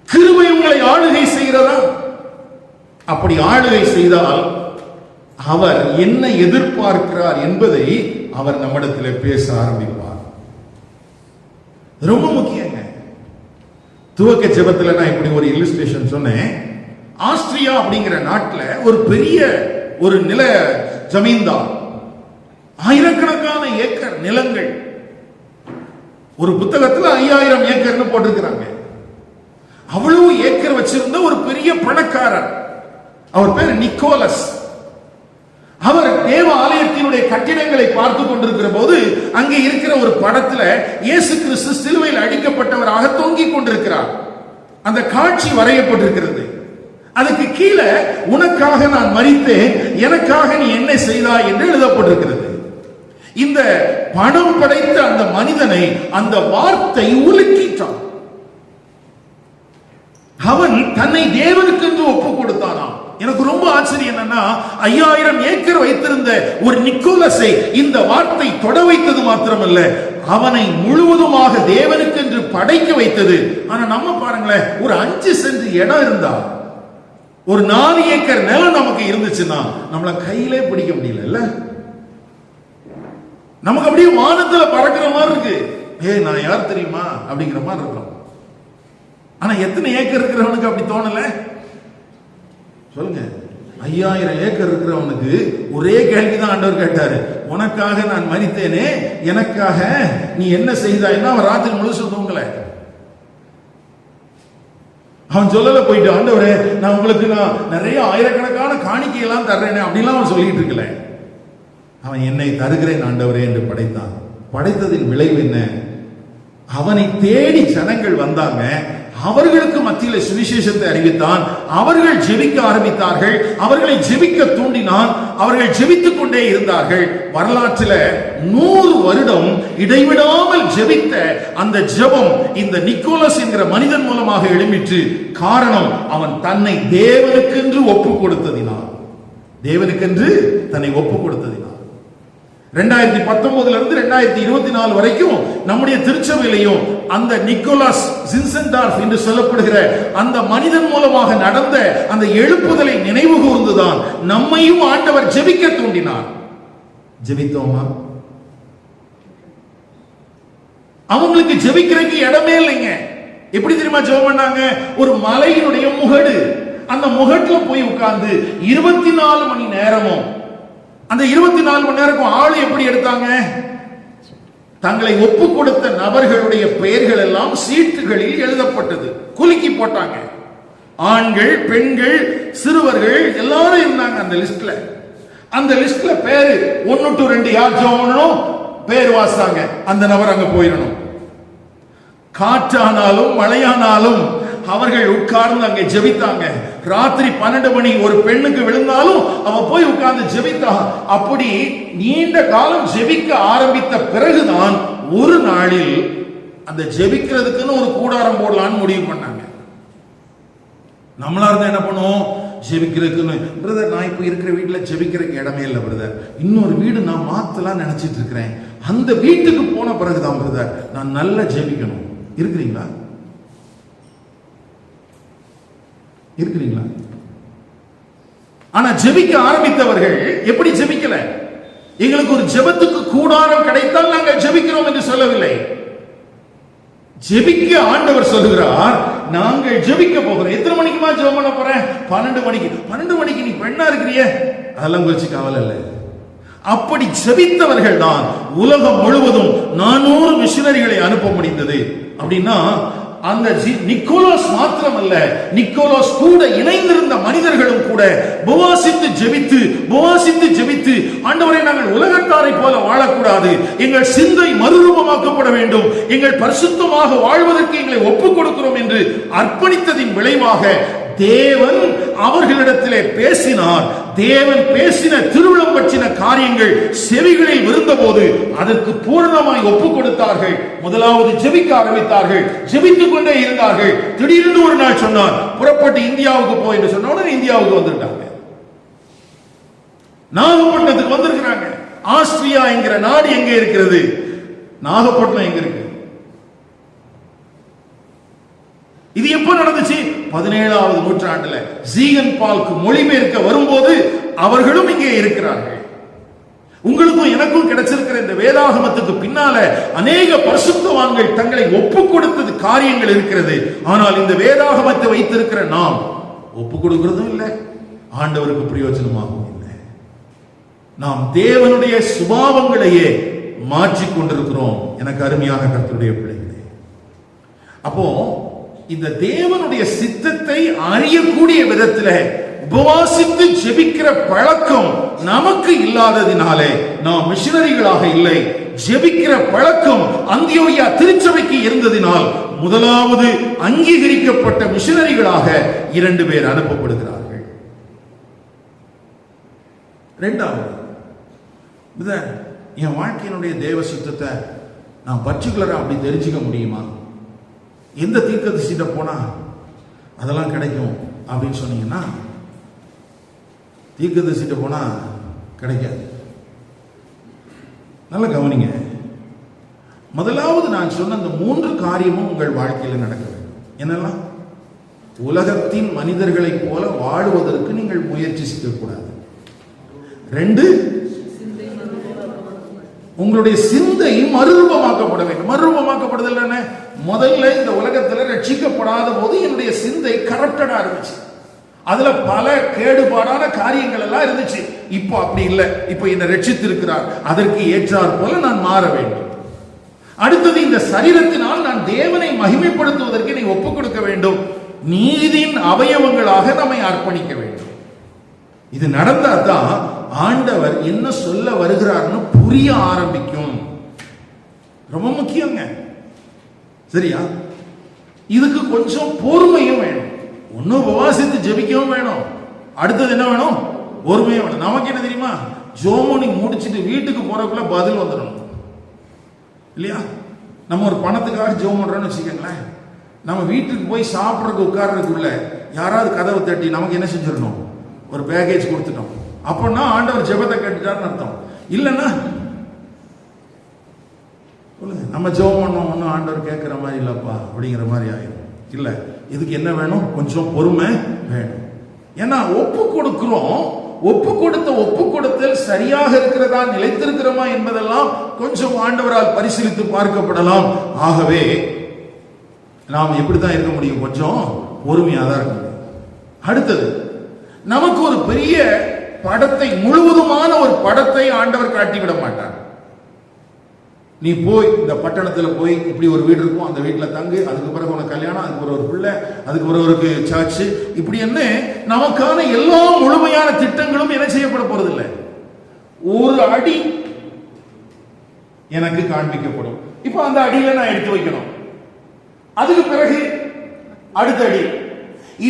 [SPEAKER 1] கிருபை உங்களை ஆளுகை செய்கிறதா? அப்படி ஆளுகை செய்தால் அவர் என்ன எதிர்பார்க்கிறார் என்பதை அவர் நம்மிடத்தில் பேச ஆரம்பிப்பார். ரொம்ப முக்கியங்க. துவக்க ஜெபத்தில் நான் இப்படி ஒரு இல்லுஸ்ட்ரேஷன் சொன்னேன். ஆஸ்திரியா அப்படிங்கிற நாட்டில் ஒரு பெரிய ஒரு நில ஜமீன்தார், ஆயிரக்கணக்கான ஏக்கர் நிலங்கள், ஒரு புத்தகத்தில் 5000 ஏக்கர்னு போட்டிருக்கிறாங்க. அவ்வளவு ஏக்கர் வச்சிருந்த ஒரு பெரிய பணக்காரர், அவர் பேர் நிக்கோலஸ். அவர் தேவ ஆலயத்தினுடைய கட்டிடங்களை பார்த்து கொண்டிருக்கிற போது அங்கே இருக்கிற ஒரு படத்துல இயேசு கிறிஸ்து சிலுவையில் அடிக்கப்பட்டவராக தொங்கிக் கொண்டிருக்கிறார். அந்த காட்சி வரையப்பட்டிருக்கிறது. அதுக்கு கீழே உனக்காக நான் மரித்தேன், எனக்காக நீ என்ன செய்தாய் என்று எழுதப்பட்டிருக்கிறது. இந்த பணம் படைத்த அந்த மனிதனை அந்த வார்த்தை உலுக்கிட்டான். அவன் தன்னை தேவனுக்கு என்று ஒப்பு கொடுத்தானாம். எனக்கு ரொம்ப ஆச்சரியம் என்னன்னா, 5000 ஏக்கர் வைத்திருந்த ஒரு நிக்கோலஸை இந்த வார்த்தை தொட வைத்தது மாத்திரமல்ல, அவனை முழுவதுமாக தேவனுக்கு என்று படைக்க வைத்தது. ஆனா நம்ம பாருங்களேன், ஒரு 5 சென்ட் இடம் இருந்தா, ஒரு 4 ஏக்கர் நிலம் நமக்கு இருந்துச்சுன்னா நம்மள கையிலே பிடிக்க முடியல. நமக்கு அப்படியே வானத்துல பறக்கிற மாதிரி இருக்கு. நான் யார் தெரியுமா அப்படிங்கிற மாதிரி இருக்கிறோம். ஆனா எத்தனை ஏக்கர் இருக்கிறவனுக்கு அப்படி தோணல? சொல்லுங்க. 5000 ஏக்கர் இருக்கிறவனுக்கு ஒரே கேள்விதான் ஆண்டவர் கேட்டாரு, உனக்காக நான் மரித்தேனே, எனக்காக நீ என்ன செய்தாய்னா அவன் ராத்திரி முழுசு தூங்கல. அவன் சொல்லல போயிட்டு, ஆண்டவரே நான் உங்களுக்கு நான் நிறைய ஆயிரக்கணக்கான காணிக்கையெல்லாம் தர்றேனே அப்படிலாம் அவன் சொல்லிட்டு இருக்கல. அவன் என்னை தருகிறேன் ஆண்டவரே என்று படைத்தான். படைத்ததின் விளைவு என்ன? அவனை தேடி ஜனங்கள் வந்தாங்க, அவர்களுக்கு மத்தியில் சுவிசேஷத்தை அறிவித்தான். அவர்கள் ஜெபிக்க ஆரம்பித்தார்கள், அவர்களை ஜெபிக்க தூண்டினான், அவர்கள் ஜெபித்துக் கொண்டே இருந்தார்கள். வரலாற்றில் 100 வருடம் இடைவிடாமல் ஜெபித்த அந்த ஜெபம் இந்த நிக்கோலஸ் என்கிற மனிதன் மூலமாக எழும்பிற்று. காரணம், அவன் தன்னை தேவனுக்கென்று ஒப்பு கொடுத்ததினால். தேவனுக்கென்று தன்னை ஒப்பு கொடுத்ததினால் 2019 இருந்து 2024 வரைக்கும் நம்முடைய திருச்சபையிலையும் அந்த நிக்கோலாஸ் ஜின்சென்டார்ஃப் என்று சொல்லப்படுகிற அந்த மனிதன் மூலமாக நடந்த அந்த எழுப்புதலை நினைவு கூர்ந்துதான் நம்மையும் ஆண்டவர் ஜெபிக்க தூண்டினார். ஜெபித்தோமா? அவங்களுக்கு ஜெபிக்கிறதுக்கு இடமே இல்லைங்க. எப்படி தெரியுமா ஜெபம் பண்ணாங்க? ஒரு மலையினுடைய முகடு, அந்த முகட்டுல போய் உட்கார்ந்து 24 மணி நேரமும், அந்த 24 மணி நேரம் ஆளு எப்படி எடுத்தாங்க? தங்களை ஒப்பு கொடுத்த நபர்களுடைய பெயர்கள் எல்லாம் சீட்டுகளில் எழுதப்பட்டது, குலுக்கி போட்டாங்க. ஆண்கள், பெண்கள், சிறுவர்கள் எல்லாரும் இருந்தாங்க அந்த லிஸ்ட்ல. அந்த லிஸ்ட்ல பேரு 1 to 2 யார் ஜெபம் பேர் வாசாங்க, அந்த நபர் அங்க போயிடணும். காற்றானாலும் மழையானாலும் அவர்கள் உட்கார்ந்து அங்கே ஜெபித்தாங்க. ராத்திரி 12 மணி ஒரு பெண்ணுக்கு விழுந்தாலும் அவ போய் உட்கார்ந்து ஜெபித்தா. அப்படி நீண்ட காலம் ஜெபிக்க ஆரம்பித்த பிறகுதான் ஒரு நாளில் அந்த ஜெபிக்கிறதுக்குன்னு ஒரு கூடாரம் போடலான்னு முடிவு பண்ணாங்க. நம்மளா இருந்தா என்ன பண்ணுவோம்? ஜெபிக்கிறதுக்குன்னு, பிரதர் நான் இப்ப இருக்கிற வீட்டுல ஜெபிக்கிறதுக்கு இடமே இல்லை பிரதர், இன்னொரு வீடு நான் மாத்தலாம் நினைச்சிட்டு இருக்கிறேன், அந்த வீட்டுக்கு போன பிறகுதான் பிரதர் நான் நல்லா ஜெபிக்கணும். இருக்கிறீங்களா? இருக்கிறீங்களா? ஆனா ஜெபிக்க ஆரம்பித்தவர்கள் எப்படி ஜெபிக்கல? எங்களுக்கு ஒரு ஜெபத்துக்கு கூடாரம் கிடைத்தால் நாங்கள் ஜெபிக்கிறோம் என்று சொல்லவில்லை. ஜெபிக்க ஆண்டவர் சொல்லுகிறார், நாங்கள் ஜெபிக்க போகிறோம். எத்தனை மணிக்குமா ஜெபம் பண்ண போறேன்? 12 மணிக்கு. 12 மணிக்கு நீ பெண்ணா இருக்கிறிய, அதெல்லாம் குறிச்சு கவலை இல்லை. அப்படி ஜெபித்தவர்கள் தான் உலகம் முழுவதும் 400 மிஷனரிகளை அனுப்ப முடிந்தது. அப்படின்னா அந்த நிக்கோலாஸ் மாத்திரமல்ல, நிக்கோலாஸ் கூட இணைந்திருந்த மனிதர்களும் கூட உபவாசித்து ஜெபித்து ஆண்டவரே நாங்கள் உலகத்தாரை போல வாழக்கூடாது, எங்கள் சிந்தை மறுரூபமாக்கப்பட வேண்டும், எங்கள் பரிசுத்தமாக வாழ்வதற்கு எங்களை ஒப்புக் கொடுக்கிறோம் என்று அர்ப்பணித்ததின் விளைவாக தேவன் அவர்களிடத்திலே பேசினார். தேவன் பேசின திருவிழம் பற்றின காரியங்கள் செவிகளில் விழுந்தபோது அதற்கு பூரணமாய் ஒப்புக் கொடுத்தார்கள். முதலாவது ஜெபிக்க ஆரம்பித்தார்கள், ஜெபித்துக் கொண்டே இருந்தார்கள். திடீரென்று ஒரு நாள் சொன்னார், புறப்பட்டு இந்தியாவுக்கு போய் என்று சொன்ன உடனே இந்தியாவுக்கு வந்துட்டாங்க. நாகப்பட்டினத்துக்கு வந்திருக்கிறாங்க. ஆஸ்திரியா என்கிற நாடு எங்க இருக்கிறது? நாகப்பட்டினம் எங்க இருக்கு? இது எப்ப நடந்துச்சு? 17வது நூற்றாண்டுல ஜீகன் பால்க்கு மொழிபெயர்க்க வரும்போது அவர்களும் இங்கே இருக்கிறார்கள். உங்களுக்கும் எனக்கும் கிடைச்சிருக்கிற இந்த வேதாகமத்துக்கு பின்னால அநேக பரிசுத்தவான்கள் தங்களை ஒப்புக் கொடுத்தது காரியங்கள் இருக்கிறது. ஆனால் இந்த வேதாகமத்தை வைத்திருக்கிற நாம் ஒப்புக் கொடுக்கிறதும் இல்லை, ஆண்டவருக்கு பிரயோஜனமாகவும் இல்லை. நாம் தேவனுடைய சுபாவங்களையே மாற்றிக் கொண்டிருக்கிறோம். எனக்கு அருமையான கர்த்தருடைய பிள்ளைகளே, அப்போ இந்த தேவனுடைய சித்தத்தை அறியக்கூடிய விதத்தில் உபவாசித்து ஜெபிக்கிற பழக்கம் நமக்கு இல்லாததினாலே நாம் மிஷனரிகளாக இல்லை. ஜெபிக்கிற பழக்கம் அந்தியோகியா திருச்சபைக்கு இருந்ததினால் முதலாவது அங்கீகரிக்கப்பட்ட மிஷனரிகளாக 2 பேர் அனுப்பப்படுகிறார்கள். இரண்டாவது, என் வாழ்க்கையினுடைய தேவ சித்தத்தை நான் பர்டிகுலரா அப்படி தெரிஞ்சுக்க முடியுமா? எந்த தீர்க்கதரிசிட்ட போனா அதெல்லாம் கிடைக்கும் அப்படின்னு சொன்னீங்கன்னா, தீர்க்கதரிசிட்ட போனா கிடைக்காது. நல்ல கவனிங்க. முதலாவது நான் சொன்ன அந்த 3 காரியமும் உங்கள் வாழ்க்கையில் நடக்க வேண்டும். என்னெல்லாம்? உலகத்தின் மனிதர்களைப் போல வாழுவதற்கு நீங்கள் முயற்சி செய்யக்கூடாது. 2, உங்களுடைய சிந்தை மறுரூபமாக்கப்பட வேண்டும். மறுரூபமாக்கப்படுதல் என்ன? முதல்ல இந்த உலகத்தில் ரட்சிக்கப்படாத போது என்னுடைய சிந்தை கரப்டடா இருந்துச்சு, அதுல பல கேடுபாடான காரியங்கள் எல்லாம் இருந்துச்சு. இப்போ அப்படி இல்லை. இப்போ என்னை ரட்சித்து இருக்கிறார், அதற்கு ஏற்றார் போல நான் மாற வேண்டும். அடுத்தது, இந்த சரீரத்தினால் நான் தேவனை மகிமைப்படுத்துவதற்கு நீ ஒப்புக் கொடுக்க வேண்டும். நீதியின் அவயவங்களாக நம்மை அர்ப்பணிக்க வேண்டும். இது நடந்தா தான் ஆண்டவர் என்ன சொல்ல வருகிறார்னு புரிய ஆரம்பிக்கும். ரொம்ப முக்கியங்க. சரியா? இதுக்கு கொஞ்சம் பொறுமையும் வேணும். ஒன்னும் உபவாசித்து ஜெபிக்கவும் வேணும். அடுத்தது என்ன வேணும்? பொறுமையும் வேணும். நமக்கு என்ன தெரியுமா? ஜோமோனி முடிச்சுட்டு வீட்டுக்கு போறதுக்குள்ள பதில் வந்துடணும் இல்லையா? நம்ம ஒரு பணத்துக்காக ஜெபம் பண்றோம்னு வச்சுக்கோங்களேன், நம்ம வீட்டுக்கு போய் சாப்பிட்றதுக்கு உட்கார்றதுக்குள்ள யாராவது கதவை தட்டி நமக்கு என்ன செஞ்சிடணும்? ஒரு பேக்கேஜ் கொடுத்துட்டோம். அப்படின்னா ஆண்டவர் ஜெபத்தை கேட்டுட்டாருன்னு அர்த்தம். இல்லைன்னா நம்ம ஜெபம் பண்ணோம் ஒன்றும் ஆண்டவர் கேட்குற மாதிரி இல்லப்பா அப்படிங்கிற மாதிரி ஆயிடும். இல்லை, இதுக்கு என்ன வேணும்? கொஞ்சம் பொறுமை வேணும். ஏன்னா ஒப்பு கொடுக்கிறோம். ஒப்பு கொடுத்தல் சரியாக இருக்கிறதா, நிலைத்திருக்கிறோமா என்பதெல்லாம் கொஞ்சம் ஆண்டவரால் பரிசீலித்து பார்க்கப்படலாம். ஆகவே நாம் எப்படித்தான் இருக்க முடியும்? கொஞ்சம் பொறுமையாக தான் இருக்க முடியும். அடுத்தது, நமக்கு ஒரு பெரிய படத்தை, முழுவதுமான ஒரு படத்தை ஆண்டவர் காட்டிவிட மாட்டார். நீ போய் இந்த பட்டணத்துல போய் இப்படி ஒரு வீடு இருக்கும், அந்த வீட்டுல தங்கு, அதுக்கு பிறகு உனக்கு கல்யாணம், அதுக்கு பிறகு ஒரு பிள்ளை, அதுக்கு பிறகு ஒரு சர்ச், இப்படி என்ன நமக்கான எல்லா முழுமையான திட்டங்களும் என்ன செய்யப்பட போறதில்லை. ஒரு அடி எனக்கு காண்பிக்கப்படும். இப்ப அந்த அடியில நான் எடுத்து வைக்கணும், அதுக்கு பிறகு அடுத்த அடி.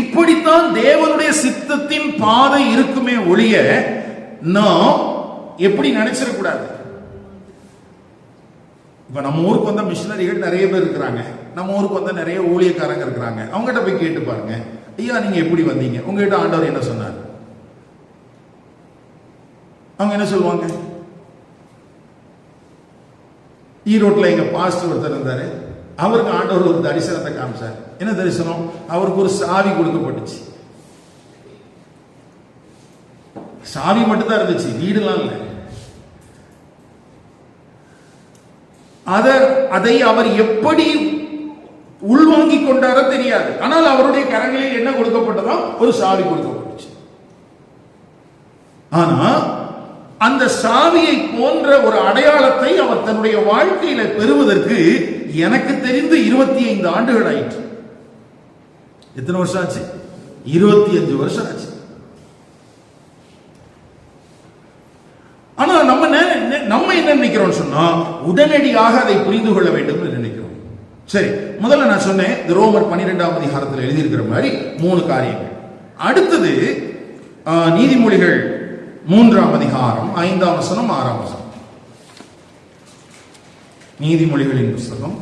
[SPEAKER 1] இப்படித்தான் தேவனுடைய சித்தத்தின் பாதை இருக்குமே ஒழிய நாம் எப்படி நினைச்சிடக்கூடாது. இப்ப நம்ம ஊருக்கு வந்த மிஷினரிகள் நிறைய பேர் இருக்கிறாங்க. நம்ம ஊருக்கு வந்த நிறைய ஊழியக்காரங்க இருக்கிறாங்க. அவங்ககிட்ட போய் கேட்டு பாருங்க, ஐயா நீங்க எப்படி வந்தீங்க? உங்ககிட்ட ஆண்டவர் என்ன சொன்னார்? அவங்க என்ன சொல்லுவாங்க? ஈரோட்ல எங்க பாஸ்டர் ஒருத்தர் இருந்தாரு, அவருக்கு ஆண்டவர் ஒரு தரிசனத்தை காமிச்சார். என்ன தரிசனம்? அவருக்கு ஒரு சாவி கொடுக்கப்பட்டுச்சு. சாவி மட்டும்தான் இருந்துச்சு, வீடுலாம் இல்லை. அதை அவர் எப்படி உள்வாங்கிக் கொண்டாரோ தெரியாது. ஆனால் அவருடைய கரங்களில் என்ன கொடுக்கப்பட்டதோ? ஒரு சாவி கொடுக்கப்பட்டுச்சு. ஆனா அந்த சாவியை போன்ற ஒரு அடையாளத்தை அவர் தன்னுடைய வாழ்க்கையில பெறுவதற்கு எனக்கு தெரிந்து 25 ஆண்டுகள் ஆயிற்று. எத்தனை வருஷம் ஆச்சு? 25 வருஷம் ஆச்சு. ஆனா நம்ம என்ன நினைக்கிறோம் சொன்னா, உடனடியாக அதை புரிந்து கொள்ள வேண்டும் என்று நினைக்கிறோம். சரி, முதல்ல நான் சொன்னேன் ரோமர் 12ஆம் அதிகாரத்தில் எழுதியிருக்கிற மாதிரி 3 காரியங்கள். அடுத்தது நீதிமொழிகள் 3ஆம் அதிகாரம் 5ஆம் வசனம் 6ஆம் வசனம். நீதிமொழிகளின் புத்தகம்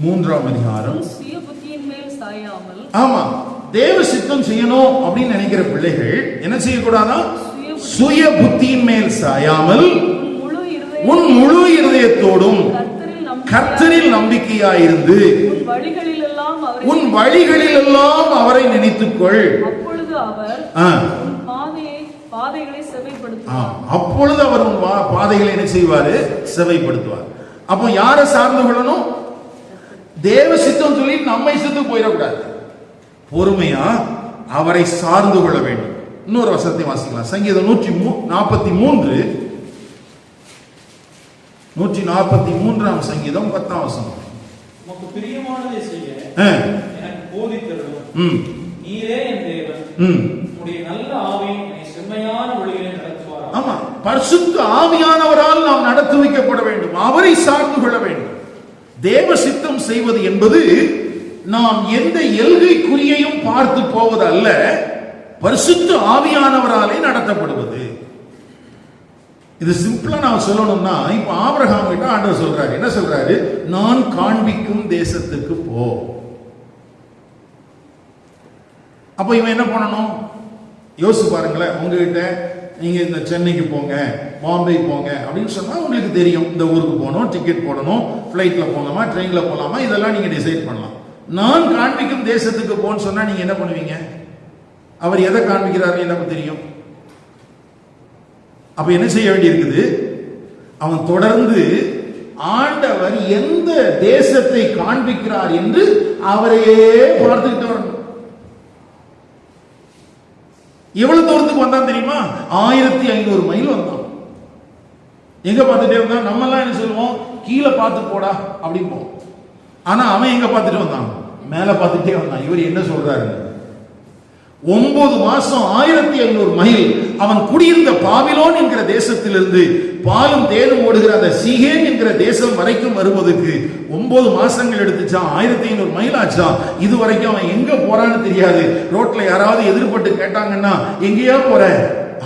[SPEAKER 1] 3ஆம் அதிகாரம்.
[SPEAKER 2] சுய புத்தியின் மேல் சாயாமல்,
[SPEAKER 1] ஆமா, தேவ சித்தம் செய்யணும் அப்படின்னு நினைக்கிற பிள்ளைகள் என்ன செய்யக்கூடாதா? சுய புத்தியின் மேல் சாயாமல் உன் முழு இருதயத்தோடும் கர்த்தரில் நம்பிக்கையாயிருந்து உன் வழிகளிலெல்லாம் அவரை நினைத்துக்கொள்.
[SPEAKER 2] அப்பொழுது அவர் பாதைகளை செவைப்படுத்துவார்.
[SPEAKER 1] அப்பொழுது அவர் உன் பாதைகளை என்ன செய்வாரு? செவைப்படுத்துவார். அப்போ யாரை சார்ந்து கொள்ளணும்? தேவ சித்தம் சொல்லி நம்மை சித்து போயிடக்கூடாது. பொறுமையா அவரை சார்ந்து கொள்ள வேண்டும். இன்னொரு வசனத்தை வாசிக்கலாம். சங்கீதம் 143ஆம் சங்கீதம் 10ஆம் வசனம்.
[SPEAKER 3] உமக்கு பிரியமானதை செய்ய எனக்கு போதித்தருளும். நீரே என் தேவன். உம்முடைய நல்ல ஆவி என்னை செம்மையான வழியிலே நடத்துவார்.
[SPEAKER 1] ஆமா, பரிசுத்த ஆவியானவரால் நாம் நடத்தி வைக்கப்பட வேண்டும். அவரை சார்ந்து கொள்ள வேண்டும். தேவ சித்தம் செய்வது என்பது நாம் எந்த எல்கைக்குறியையும் பார்த்து போவது அல்ல, பரிசுத்த ஆவியானவராலே நடத்தப்படுவது. இது சிம்பிளா நான் சொல்லணும்னா, இப்ப ஆபிரகாம் கிட்ட ஆண்டவர் சொல்றாரு, என்ன சொல்றாரு? நான் காண்பிக்கும் தேசத்துக்கு போ. அப்ப இவன் என்ன பண்ணணும்? யோசிச்சு பாருங்களேன். உங்ககிட்ட நீங்க இந்த சென்னைக்கு போங்க, பாம்பே போங்க அப்படின்னு சொன்னா உங்களுக்கு தெரியும், இந்த ஊருக்கு போகணும், டிக்கெட் போடணும், பிளைட்ல போகலாமா, ட்ரெயின்ல போகலாமா, இதெல்லாம் நீங்க டிசைட் பண்ணலாம். நான் காண்பிக்கும் தேசத்துக்கு போன்னு சொன்னா நீங்க என்ன பண்ணுவீங்க? அவர் எதை காண்பிக்கிறாரு எனக்கு தெரியும். அப்ப என்ன செய்ய வேண்டி இருக்குது? அவன் தொடர்ந்து ஆண்டவர் எந்த தேசத்தை காண்பிக்கிறார் என்று அவரையே பார்த்துக்கிட்டு வரணும். எவ்வளவு தூரத்துக்கு வந்தான் தெரியுமா? 1500 மைல் வந்தான். எங்க பார்த்துட்டே இருந்தா? நம்ம எல்லாம் என்ன சொல்லுவோம்? கீழே பார்த்து போடா அப்படிம்போம். ஆனா அவன் எங்க பார்த்துட்டு வந்தான்? மேல பார்த்துட்டே வந்தான். இவர் என்ன சொல்றாரு? 9 மாசம் 1500 மைல் அவன் குடியிருந்த பாபிலோன் என்கிற தேசத்திலிருந்து பாலும் தேனும் ஓடுகிற அந்த சீகேம் என்கிற தேசம் வரைக்கும் வருவதற்கு 9 மாசங்கள் எடுத்துச்சான். 1500 மைல் ஆச்சான். இது வரைக்கும் அவன் எங்க போறான்னு தெரியாது. ரோட்ல யாராவது எதிர்பட்டு கேட்டாங்கன்னா எங்கேயா போற?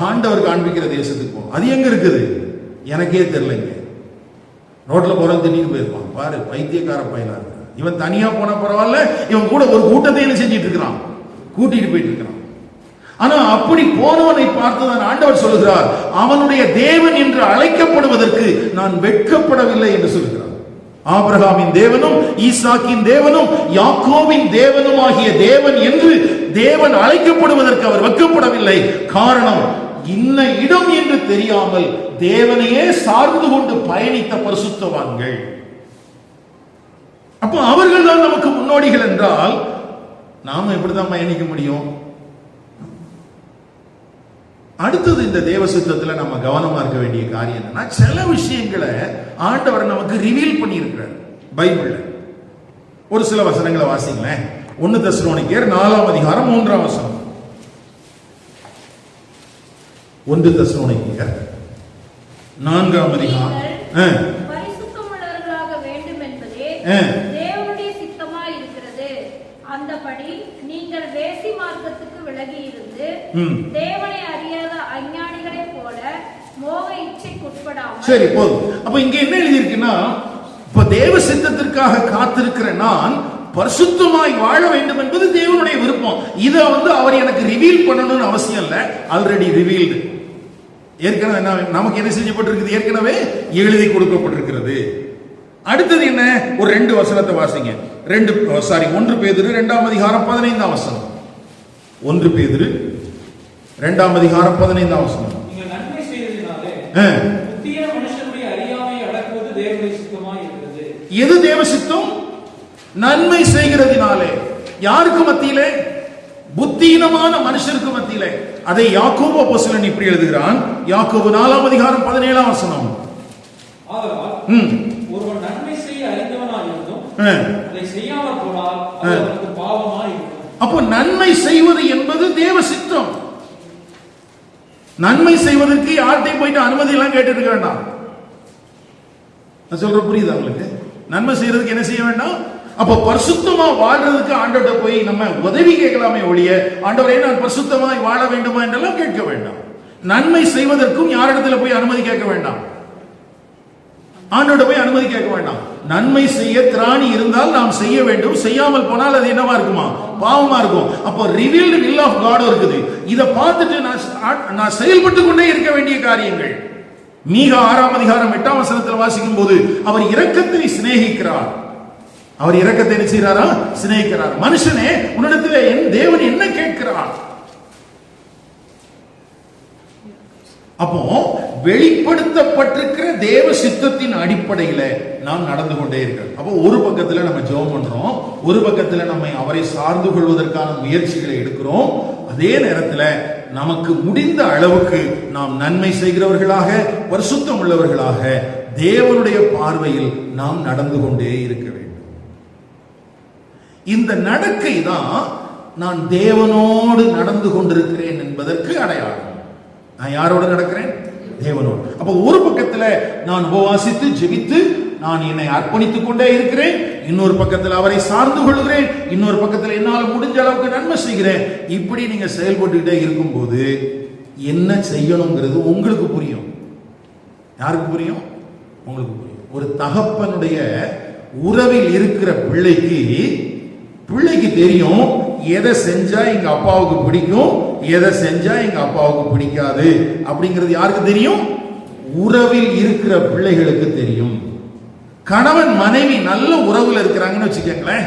[SPEAKER 1] ஆண்டவர் காண்பிக்கிற தேசத்துக்கு போ. அது எங்க இருக்குது எனக்கே தெரியலைங்க. ரோட்ல போற திடீர்னு போயிருப்பான். பாரு, பைத்தியக்கார பையனா இருக்கு. இவன் தனியா போன பரவாயில்ல, இவன் கூட ஒரு கூட்டத்தை என்ன செஞ்சிட்டு இருக்கிறான்? கூட்டிட்டு போயிட்டு இருக்கிறான். ஆனா அப்படி போனவனை பார்த்துதான் ஆண்டவர் சொல்லுகிறார், அவனுடைய தேவன் என்று அழைக்கப்படுவதற்கு நான் வெட்கப்படவில்லை என்று சொல்கிறார். ஆபிரகாமின் தேவனும் ஈசாக்கின் தேவனும் யாக்கோபின் தேவனும் ஆகிய தேவன் என்று தேவன் அழைக்கப்படுவதற்கு அவர் வெட்கப்படவில்லை. காரணம், இன்ன இடம் என்று தெரியாமல் தேவனையே சார்ந்து கொண்டு பயணித்த பரிசுத்தவான்கள். அப்போ அவர்கள் தான் நமக்கு முன்னோடிகள் என்றால் நாம எப்படிதான் பயணிக்க முடியும்? அடுத்தது, இந்த தேவ சித்தத்துல நம்ம கவனமா இருக்க வேண்டிய காரியம் என்னன்னா, சில விஷயங்களை ஆண்டவர் நமக்கு ரிவீல் பண்ணி இருக்கிறார் பைபிள்ல. ஒரு சில வசனங்களை வாசிங்களேன். 1 தெசலோனிக்கேயர் 4ஆம் அதிகாரம் 3ஆம் வசனம். 1 தெசலோனிக்கேயர் 4ஆம் அதிகாரம்.
[SPEAKER 4] பரிசுத்தமுள்ளவர்களாக வேண்டும் என்பதே தேவனுடைய சித்தமாய் இருக்கிறது. அந்தபடி நீங்கள் வேசி மார்க்கத்துக்கு விலகி இருந்து தேவனை அறியாத அஞ்ஞானிகளைப் போல மோக இச்சைக்குட்படாமல். சரி, போதும். அப்ப இங்க என்ன எழுதி இருக்குன்னா, இப்ப தேவ சித்தத்திற்காக காத்திருக்கிற நான் பரிசுத்தமாய் வாழ வேண்டும் என்பது தேவனுடைய விருப்பம். இத அவர் எனக்கு ரிவீல் பண்ணணும்னு அவசியம் இல்லை. Already revealed. ஏற்கனவே நமக்கு என்ன செய்யப்பட்டிருக்குது? ஏற்கனவே எழுதி கொடுக்கப்பட்டிருக்கிறது. அடுத்தது என்ன? ஒரு 2 வசனத்தை வாசிங்க. 1 பேதுரு 2ஆம் அதிகாரம் 15ஆம் வசனம். 1 பேதுரு 2ஆம் அதிகாரம் 15ஆம் வசனம்.
[SPEAKER 3] நீங்கள் நன்மை செய்ததினாலே புத்திய மனுஷனுடைய அறியாமையை அடக்குவது தேவனுடைய சித்தமாய் இருக்கிறது.
[SPEAKER 1] எது தேவ சித்தம்? நன்மை செய்கிறதினாலே. யாருக்கு மத்தியிலே? புத்தியினமான மனுஷருக்கு மத்தியிலே. அதை யாக்கோபு அப்போஸ்தலன் இப்படி எழுதுகிறான். யாக்கோபு 4ஆம் அதிகாரம் 17ஆம் வசனம்.
[SPEAKER 3] ஆதலால் ஒருவன் நன்மை செய்ய அறிந்தவனாயிருந்தும் அதை செய்யாமல் போனால் அது அவனுக்கு பாவமாய் இருக்கும்.
[SPEAKER 1] அப்போ நன்மை செய்வது என்பது தேவ சித்தம். நன்மை செய்வதற்கு யார்கிட்டையும் போயிட்டு அனுமதி எல்லாம் கேட்டு இருக்க வேண்டாம். நான் சொல்ற புரியுதா உங்களுக்கு? நன்மை செய்யறதுக்கு என்ன செய்ய வேண்டாம்? அப்போ பரிசுத்தமா வாழ்றதுக்கு ஆண்டவர்கிட்ட போய் நம்ம உதவி கேட்கலாமே ஒழிய, ஆண்டவரே நான் பரிசுத்தமாய் வாழ வேண்டுமா என்றெல்லாம் கேட்க வேண்டாம். நன்மை செய்வதற்கும் யாரிடத்துல போய் அனுமதி கேட்க வேண்டாம். ஆண்டவர்கிட்ட போய் அனுமதி கேட்க வேண்டாம். நன்மை செய்ய திராணி இருந்தால் நாம் செய்ய வேண்டும். செய்யாமல் போனால் அது என்னவா இருக்குமா? பாவமா இருக்கும். அப்போ ரிவீல்டு வில் ஆஃப் காட் இருக்குது. இதை பார்த்துட்டு நான் செயல்பட்டு கொண்டே இருக்க வேண்டிய காரியங்கள். மீகா 6ஆம் அதிகாரம் 8ஆம் வசனத்தில் வாசிக்கும் போது அவர் இரக்கத்தை சிநேகிக்கிறார். அவர் இரக்கத்தை என்ன செய்கிறாரா? சிநேகிக்கிறார். மனுஷனே, உன்னிடத்தில் என் தேவன் என்ன கேட்கிறார்? அப்போ வெளிப்படுத்தப்பட்டிருக்கிற தேவ சித்தத்தின் அடிப்படையில நாம் நடந்து கொண்டே இருக்கிறோம். அப்போ ஒரு பக்கத்துல நம்ம ஜெபம் பண்றோம், ஒரு பக்கத்துல நம்ம அவரை சார்ந்து கொள்வதற்கான முயற்சிகளை எடுக்கிறோம். அதே நேரத்தில் நமக்கு முடிந்த அளவுக்கு நாம் நன்மை செய்கிறவர்களாக, பரிசுத்தம் உள்ளவர்களாக தேவனுடைய பார்வையில் நாம் நடந்து கொண்டே இருக்க வேண்டும். இந்த நடக்கை தான் நான் தேவனோடு நடந்து கொண்டிருக்கிறேன் என்பதற்கு அடையாளம். நான் யாரோடு நடக்கிறேன்? தேவனோடு. அப்ப ஒரு பக்கத்துல நான் உபவாசித்து ஜெபித்து நான் என்னை அர்ப்பணித்துக் கொண்டே இருக்கிறேன், இன்னொரு பக்கத்தில் அவரை சார்ந்து கொள்கிறேன், இன்னொரு பக்கத்தில் என்னால் முடிஞ்ச அளவுக்கு நன்மை செய்கிறேன். இப்படி நீங்க செயல்பட்டுக்கிட்டே இருக்கும்போது என்ன செய்யணுங்கிறது உங்களுக்கு புரியும். யாருக்கு புரியும்? உங்களுக்கு புரியும். ஒரு தகப்பனுடைய உறவில் இருக்கிற பிள்ளைக்கு தெரியும் எதை செஞ்சா எங்க அப்பாவுக்கு பிடிக்கும், எதை செஞ்சா எங்க அப்பாவுக்கு பிடிக்காது அப்படிங்கிறது யாருக்கு தெரியும்? உறவில் இருக்கிற பிள்ளைகளுக்கு தெரியும். கணவன் மனைவி நல்ல உறவுல இருக்கிறாங்கன்னு வச்சுக்கோங்களேன்,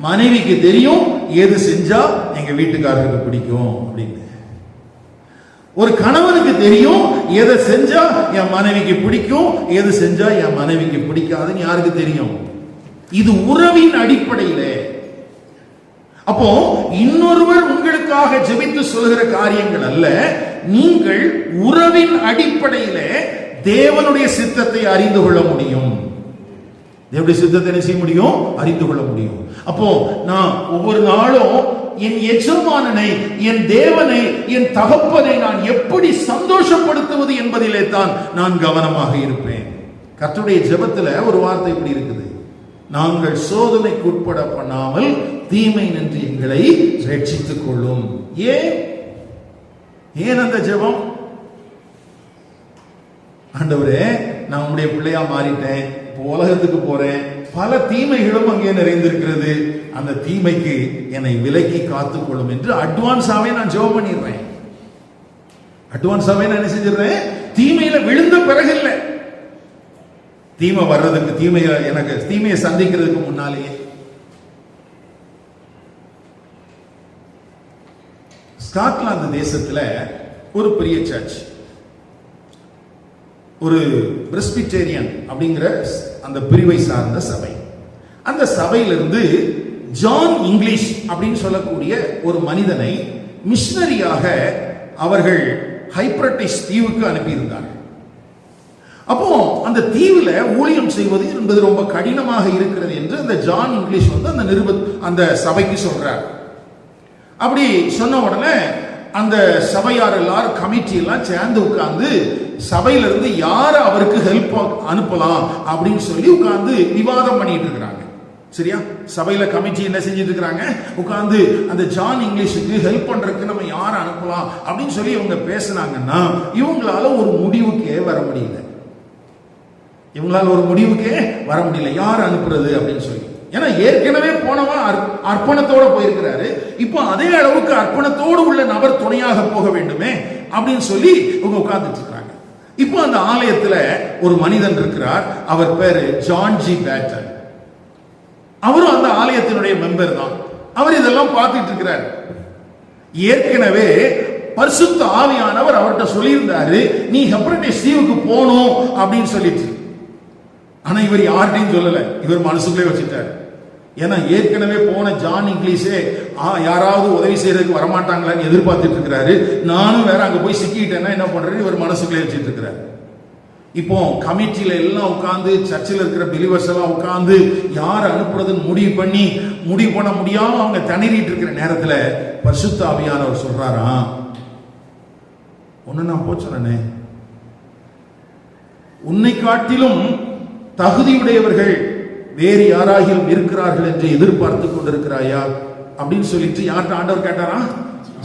[SPEAKER 1] மனைவிக்கு தெரியும் எது செஞ்சா எங்க வீட்டுக்காரருக்கு பிடிக்கும் அப்படின்னு. ஒரு கணவனுக்கு தெரியும் எதை செஞ்சா என் மனைவிக்கு பிடிக்கும், எது செஞ்சா என் மனைவிக்கு பிடிக்காதுன்னு யாருக்கு தெரியும்? இது உறவின் அடிப்படையில. அப்போ இன்னொருவர் உங்களுக்காக ஜெபித்து சொல்கிற காரியங்கள் அல்ல, நீங்கள் உறவின் அடிப்படையில தேவனுடைய சித்தத்தை அறிந்து கொள்ள முடியும். தேவனுடைய சித்தத்தை என்ன செய்ய முடியும்? அறிந்து கொள்ள முடியும். அப்போ நான் ஒவ்வொரு நாளும் என் எஜமானனை, என் தேவனை, என் தகப்பனை நான் எப்படி சந்தோஷப்படுத்துவது என்பதிலே தான் நான் கவனமாக இருப்பேன். கர்த்தருடைய ஜெபத்துல ஒரு வார்த்தை இப்படி இருக்குது, நாங்கள் சோதனைக்கு உட்பட பண்ணாமல் தீமை நின்று எங்களை ரட்சித்துக் கொள்ளும். ஏன் அந்த ஜெபம்? ஆண்டவரே, நான் உங்களுடைய பிள்ளையா மாறிட்டேன், உலகத்துக்கு போறேன், பல தீமைகளும் அங்கே நிறைந்திருக்கிறது, அந்த தீமைக்கு என்னை விலக்கி காத்துக்கொள்ளும் என்று அட்வான்ஸாவே நான் ஜெபம் பண்ணிடுறேன். அட்வான்ஸாவே நான் என்ன செஞ்சிடறேன்? தீமையில விழுந்த பிறகு இல்லை, தீமை வர்றதுக்கு, எனக்கு தீமையை சந்திக்கிறதுக்கு முன்னாலேயே. ஸ்காட்லாந்து தேசத்துல ஒரு பெரிய சர்ச், ஒரு பிரெஸ்பிட்டேரியன் அப்படிங்கிற அந்த பிரிவை சார்ந்த சபை. அந்த சபையிலிருந்து ஜான் இங்கிலீஷ் அப்படின்னு சொல்லக்கூடிய ஒரு மனிதனை மிஷனரியாக அவர்கள் ஹைப்ரட்டிஸ் தீவுக்கு அனுப்பியிருந்தார்கள். அப்போ அந்த தீவுல ஊழியம் செய்வது என்பது ரொம்ப கடினமாக இருக்கிறது என்று அந்த ஜான் இங்கிலீஷ் அந்த சபைக்கு சொல்றார். அப்படி சொன்ன உடனே அந்த சபையார் எல்லாரும், கமிட்டி எல்லாம் சேர்ந்து உட்கார்ந்து சபையிலிருந்து யார அவருக்கு ஹெல்ப் அனுப்பலாம் அப்படின்னு சொல்லி உட்கார்ந்து விவாதம் பண்ணிட்டு இருக்கிறாங்க. சரியா? சபையில கமிட்டி என்ன செஞ்சிட்டு இருக்கிறாங்க? உட்கார்ந்து அந்த ஜான் இங்கிலீஷுக்கு ஹெல்ப் பண்றதுக்கு நம்ம யார அனுப்பலாம் அப்படின்னு சொல்லி இவங்க பேசினாங்கன்னா இவங்களால ஒரு முடிவுக்கே வர முடியல. யார் அனுப்புறது அப்படின்னு சொல்லி. ஏன்னா ஏற்கனவே போனவன் அர்ப்பணத்தோட போயிருக்கிறாரு, இப்போ அதே அளவுக்கு அர்ப்பணத்தோடு உள்ள நபர் துணையாக போக வேண்டுமே அப்படின்னு சொல்லி இவங்க உட்கார்ந்துட்டு இருக்காங்க. இப்போ அந்த ஆலயத்துல ஒரு மனிதன் இருக்கிறார், அவர் பேரு ஜான் ஜி பேட்டன். அவரும் அந்த ஆலயத்தினுடைய மெம்பர் தான். அவர் இதெல்லாம் பார்த்துட்டு இருக்கிறார். ஏற்கனவே பரிசுத்த ஆவியானவர் அவர்கிட்ட சொல்லியிருந்தாரு, நீ ஹெப்ரட்டிஸ் தீவுக்கு போகணும் அப்படின்னு சொல்லிட்டு. ஆனா இவர் யார்கிட்டையும் சொல்லல, இவர் மனசுக்குள்ளே வச்சுட்டார். ஏன்னா ஏற்கனவே போன ஜான் இங்கிலீஷே யாராவது உதவி செய்யறதுக்கு வரமாட்டாங்களான்னு எதிர்பார்த்துட்டு இருக்கிறாரு. நானும் வேற அங்க போய் சிக்கிட்டேன்னா என்ன பண்றது, இவர் மனசுக்குள்ளே வச்சுட்டு இருக்கிறாரு. இப்போ கமிட்டியில எல்லாம் உட்கார்ந்து, சர்ச்சில் இருக்கிற பிலிவர்ஸ் எல்லாம் உட்கார்ந்து யார் அனுப்புறதுன்னு முடிவு பண்ண முடியாம அவங்க திணறிட்டு இருக்கிற நேரத்துல பரிசுத்த ஆவியானவர் சொல்றாராம், ஒண்ணு நான் போச்சனே, உன்னை காட்டிலும் தகுதியுடையவர்கள் வேறு யாராகிலும் இருக்கிறார்கள் என்று எதிர்பார்த்து கொண்டிருக்கிறாயா அப்படின்னு சொல்லிட்டு யார்கிட்ட ஆண்டவர் கேட்டாரா?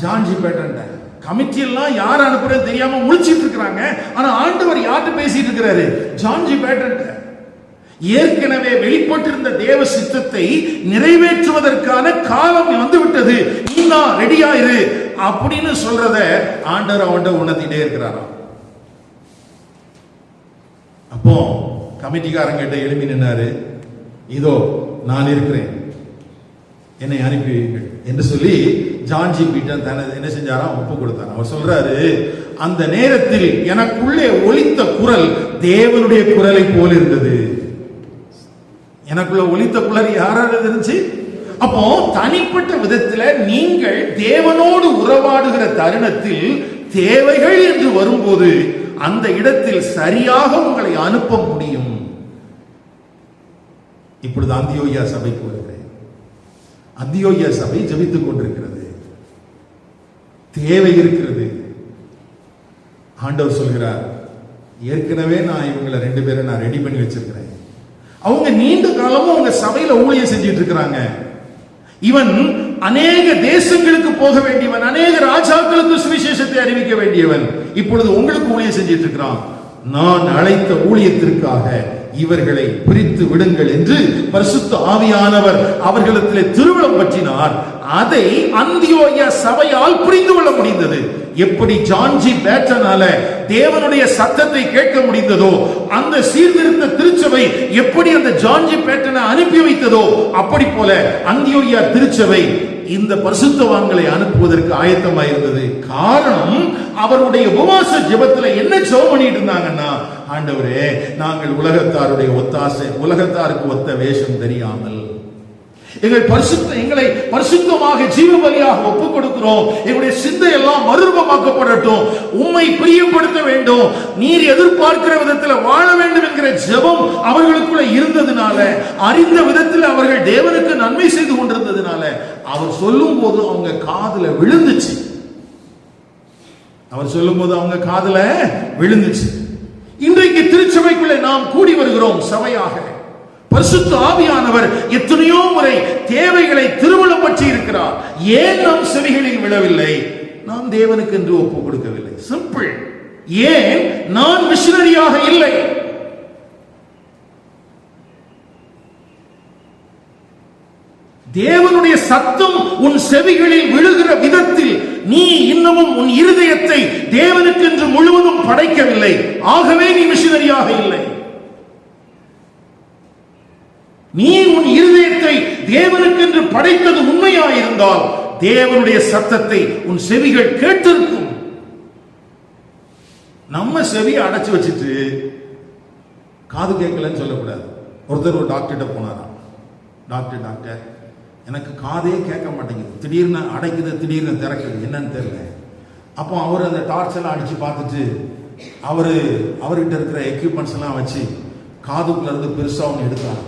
[SPEAKER 1] John G pattern. கமிட்டி எல்லாம் யார் அனுப்புறது தெரியாம முழிச்சிட்டு இருக்கிறாங்க. ஆனா ஆண்டவர் யார்கிட்ட பேசிட்டு இருக்கிறாரு? John G Paton. ஏற்கனவே வெளிப்பட்டிருந்த தேவ சித்தத்தை நிறைவேற்றுவதற்கான காலம் வந்து விட்டது, நீ தான் ரெடியா இரு அப்படின்னு சொல்றத ஆண்டவர் அவன்கிட்ட உணர்த்திட்டே இருக்கிறாராம். அப்போ கமிட்டிக்காரங்கிட்ட எழுப்பி நின்னாரு, இதோ நான் இருக்கிறேன், என்னை அனுப்பிவீர்கள் என்று சொல்லி ஜான் ஜி பீட்டன் என்ன செஞ்சாராம்? ஒப்பு கொடுத்தார். அவர் சொல்றாரு, அந்த நேரத்தில் எனக்குள்ளே ஒலித்த குரல் தேவனுடைய குரலை போல இருந்தது. எனக்குள்ள ஒலித்த குரல் யாராவது இருந்துச்சு? அப்போ தனிப்பட்ட விதத்தில் நீங்கள் தேவனோடு உறவாடுகிற தருணத்தில் தேவைகள் என்று வரும்போது அந்த இடத்தில் சரியாக உங்களை அனுப்ப முடியும். இப்பொழுது அந்தியோகியா சபைக்கு வருகிறேன். அந்தியோகியா சபை ஜெபித்துக் கொண்டிருக்கிறது, தேவை இருக்கிறது. ஆண்டவர் சொல்கிறார், ஏற்கனவே நான் இவங்களை 2 பேரை நான் ரெடி பண்ணி வச்சிருக்கிறேன். அவங்க நீண்ட காலமும் அவங்க சபையில ஊழியம் செஞ்சிட்டு இருக்கிறாங்க. இவன் அநேக தேசங்களுக்கு போக வேண்டியவன், அநேக ராஜாக்களுக்கு சுவிசேஷத்தை அறிவிக்க வேண்டியவன். இப்பொழுது உங்களுக்கு ஊழியம் செஞ்சிட்டு இருக்கிறான். நான் அழைத்த ஊழியத்திற்காக இவர்களை பிரித்து விடுங்கள் என்று பரிசுத்த ஆவியானவர் அவர்களிடத்தில் திருவிழம் பற்றினார். அதை அந்தியோகியா சபையால் புரிந்து கொள்ள முடிந்தது. எப்படி ஜான் ஜி பேட்டனால தேவனுடைய சத்தத்தை கேட்க முடிந்ததோ, அந்த சீர்திருத்த திருச்சபை எப்படி அந்த ஜான் ஜி பேட்டனை அனுப்பி வைத்ததோ, அப்படி போல அந்தியோகியா திருச்சபை இந்த பரிசுத்தவான்களை அனுப்புவதற்கு ஆயத்தமாயிருந்தது. காரணம், அவருடைய உபவாச ஜெபத்துல என்ன ஜெபம் பண்ணிட்டு இருந்தாங்கன்னா, ஆண்டவரே, நாங்கள் உலகத்தாருடைய ஒத்தாசை, உலகத்தாருக்கு ஒத்த வேஷம் தெரியாமல் எங்களை பரிசுத்தமாக ஜீவ பலியாக ஒப்புக் கொடுக்கிறோம். எங்களுடைய சிந்தை எல்லாம் மறுரூபமாக்கப்படட்டும். உம்மை பிரியப்படுத்த வேண்டும், நீர் எதிர்பார்க்கிற விதத்தில் வாழ வேண்டும் என்கிற ஜெபம் அவர்களுக்குள்ள இருந்ததுனால, அறிந்த விதத்தில் அவர்கள் தேவனுக்கு நன்மை செய்து கொண்டிருந்ததுனால அவர் சொல்லும் போது அவங்க காதுல விழுந்துச்சு. அவர் சொல்லும் போது அவங்க காதுல விழுந்துச்சு. இன்றைக்கு திருச்சபைக்குள்ளே நாம் கூடி வருகிறோம் சபையாக. பரிசுத்த ஆவியானவர் எத்தனையோ முறை தேவைகளை திருமணம் பற்றி இருக்கிறார். ஏன் நம் செவிகளில் விழவில்லை? நாம் தேவனுக்கு என்று ஒப்புக் கொடுக்கவில்லை. சிம்பிள். ஏன் நான் மிஷனரியாக இல்லை? தேவனுடைய சத்தம் உன் செவிகளில் விழுகிற விதத்தில் நீ இன்னமும் உன் இருதயத்தை தேவனுக்கு என்று முழுவதும் படைக்கவில்லை. ஆகவே நீ மிஷனரியாக இல்லை. நீ உன் இருதயத்தை தேவனுக்கு என்று படைத்தது உண்மையாயிருந்தால் தேவனுடைய சத்தத்தை உன் செவிகள் கேட்டிருக்கும். நம்ம செவியை அடைச்சு வச்சுட்டு காது கேட்கலன்னு சொல்லக்கூடாது. ஒருத்தர் ஒரு டாக்டர்கிட்ட போனாராம். டாக்டர் எனக்கு காதே கேட்க மாட்டேங்குது, திடீர்னு அடைக்குது, திடீர்னு திறக்குது, என்னன்னு தெரியல. அப்போ அவர் அந்த டார்ச் எல்லாம் அடிச்சு பார்த்துட்டு அவர்கிட்ட இருக்கிற எக்யூப்மெண்ட்ஸ் எல்லாம் வச்சு காதுக்குள்ள இருந்து பெருசா ஒன்று எடுத்தார்.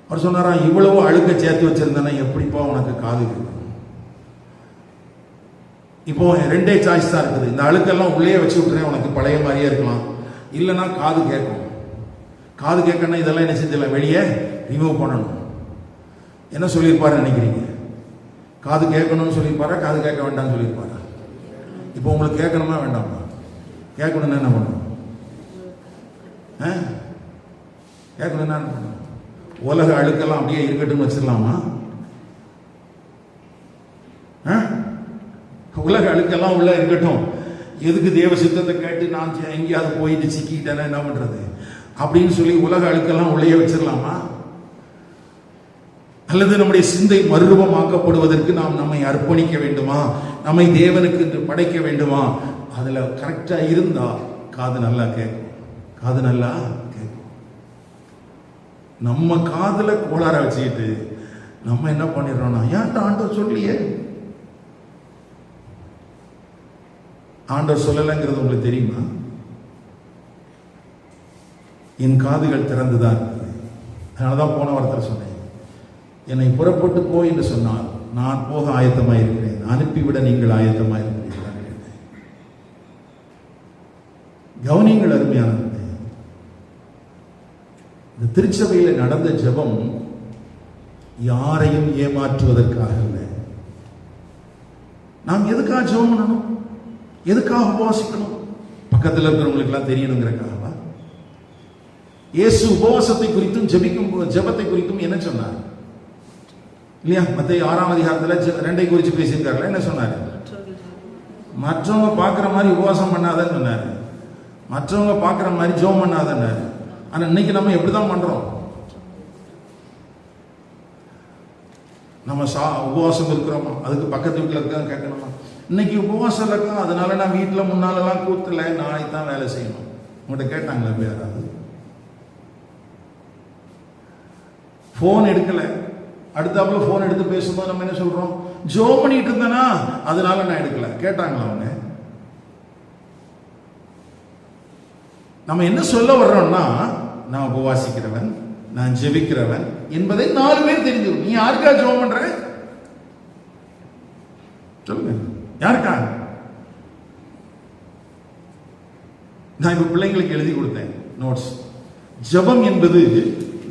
[SPEAKER 1] அவர் சொன்னாரா, இவ்வளவு அழுக்க சேர்த்து வச்சிருந்தேன்னா எப்படிப்பா உனக்கு காது கேட்கும்? இப்போ ரெண்டே சாய்ஸ் தான் இருக்குது. இந்த அழுக்கெல்லாம் உள்ளே வச்சு விட்டுறேன், உனக்கு பழைய மாதிரியே இருக்கலாம், இல்லைன்னா காது கேட்கும். காது கேட்கணும், இதெல்லாம் என்ன செஞ்சல வெளியே ரிமூவ் பண்ணணும். என்ன சொல்லியிருப்பாரு நினைக்கிறீங்க? காது கேட்கணும்னு சொல்லியிருப்பாரா, காது கேட்க வேண்டாம்னு சொல்லியிருப்பாரா? இப்போ உங்களுக்கு கேட்கணுமா வேண்டாமா? கேட்கணும்னா என்ன பண்ணணும்? கேட்கணும்னா என்ன பண்ணணும்? உலக அழுக்கெல்லாம் அப்படியே இருக்கட்டும் வச்சிடலாமா? உலக அழுக்கெல்லாம் உள்ள இருக்கட்டும், எதுக்கு தேவ சித்தத்தை கேட்டு நான் எங்கேயாவது போயிட்டு சிக்கிட்டேன்னா என்ன பண்றது அப்படின்னு சொல்லி உலக அழுக்கெல்லாம் உள்ளே வச்சிடலாமா? அல்லது நம்முடைய சிந்தை மறுரூபமாக்கப்படுவதற்கு நாம் நம்மை அர்ப்பணிக்க வேண்டுமா? நம்மை தேவனுக்கு என்று படைக்க வேண்டுமா? அதுல கரெக்டா இருந்தா காது நல்லா கேட்கும். காது நல்லா கேட்கும். நம்ம காதுல கோளார வச்சுக்கிட்டு நம்ம என்ன பண்ணிடுறோம்னா, ஏன்டா ஆண்டவர் சொல்லியே? ஆண்டவர் சொல்லலைங்கிறது உங்களுக்கு தெரியுமா? என் காதுகள் திறந்துதான் இருக்குது. அதனாலதான் போன வாரத்தில் சொன்னேன், என்னை புறப்பட்டு போய் என்று சொன்னால் நான் போக ஆயத்தமாக இருக்கிறேன், அனுப்பிவிட நீங்கள் ஆயத்தமாக இருக்கிறீர்கள். கவனிங்கள் அருமையானது, இந்த திருச்சபையில் நடந்த ஜெபம் யாரையும் ஏமாற்றுவதற்காக இல்லை. நாம் எதுக்காக ஜெபம் பண்ணணும்? எதுக்காக உபவாசிக்கணும்? பக்கத்தில் இருக்கிறவங்களுக்கு எல்லாம் தெரியணுங்கிறக்காகவா? இயேசு உபவாசத்தை குறித்தும் ஜெபத்தை குறித்தும் என்ன சொன்னார் இல்லையா? மத்தேயு 6ஆம் அதிகாரத்தில் 2ஐ குறித்து பேசியிருக்காருல. என்ன சொன்னாரு? மற்றவங்க பார்க்குற மாதிரி உபவாசம் பண்ணாதன்னு சொன்னாரு, மற்றவங்க பார்க்குற மாதிரி ஜெபம் பண்ணாதன்னாரு. ஆனா இன்னைக்கு நம்ம எப்படிதான் பண்றோம்? நம்ம உபவாசம் இருக்கிறோமா, அதுக்கு பக்கத்து வீட்டில் இருக்க கேட்கணுமா? இன்னைக்கு உபவாசம் இருக்கும், அதனால நான் வீட்டில் முன்னாலெல்லாம் கூத்தல, நாளைக்கு தான் வேலை செய்யணும். உங்கள்கிட்ட கேட்டாங்களா யாராவது? போன் எடுக்கல, அடுத்தாப்புல போன் எடுத்து பேசும்போது நம்ம என்ன சொல்றோம்? ஜெபம் பண்ணிட்டு இருந்தேனா அதனால நான் எடுக்கல. கேட்டாங்களா அவங்க? நம்ம என்ன சொல்ல வர்றோம்னா, நான் உபவாசிக்கிறவன், நான் ஜெபிக்கிறவன் என்பதை 4 பேர் தெரிஞ்சிடும். நீ யாருக்கா ஜெபம் பண்ற? சொல்லுங்க, யாருக்கா? நான் இப்ப பிள்ளைங்களுக்கு எழுதி கொடுத்தேன் நோட்ஸ். ஜெபம் என்பது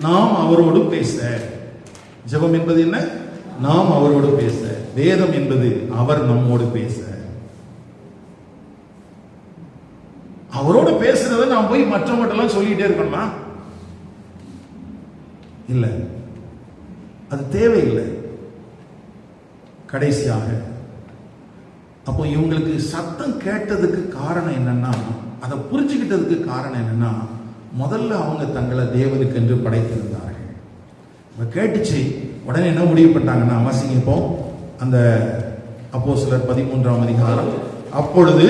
[SPEAKER 1] நாம் அவரோடு பேச. ஜெபம் என்பது என்ன? நாம் அவரோடு பேச. வேதம் என்பது அவர் நம்மோடு பேச. அவரோட பேசுறத நான் போய் மற்றவங்கள்ட்ட சொல்லிட்டே இருக்கணுமா? இல்லை, அது தேவையில்லை. கடைசியாக அப்போ இவங்களுக்கு சத்தம் கேட்டதுக்கு காரணம் என்னன்னா, அதை புரிஞ்சுக்கிட்டதுக்கு காரணம் என்னன்னா, முதல்ல அவங்க தங்களை தேவனுக்கு என்று படைத்திருந்தார்கள். கேட்டுச்சு, உடனே என்ன முடிவு பண்ணாங்கன்னா, வாசிங்கப்போ அந்த அப்போஸ்தலர் 13ஆம் அதிகாரம். அப்பொழுது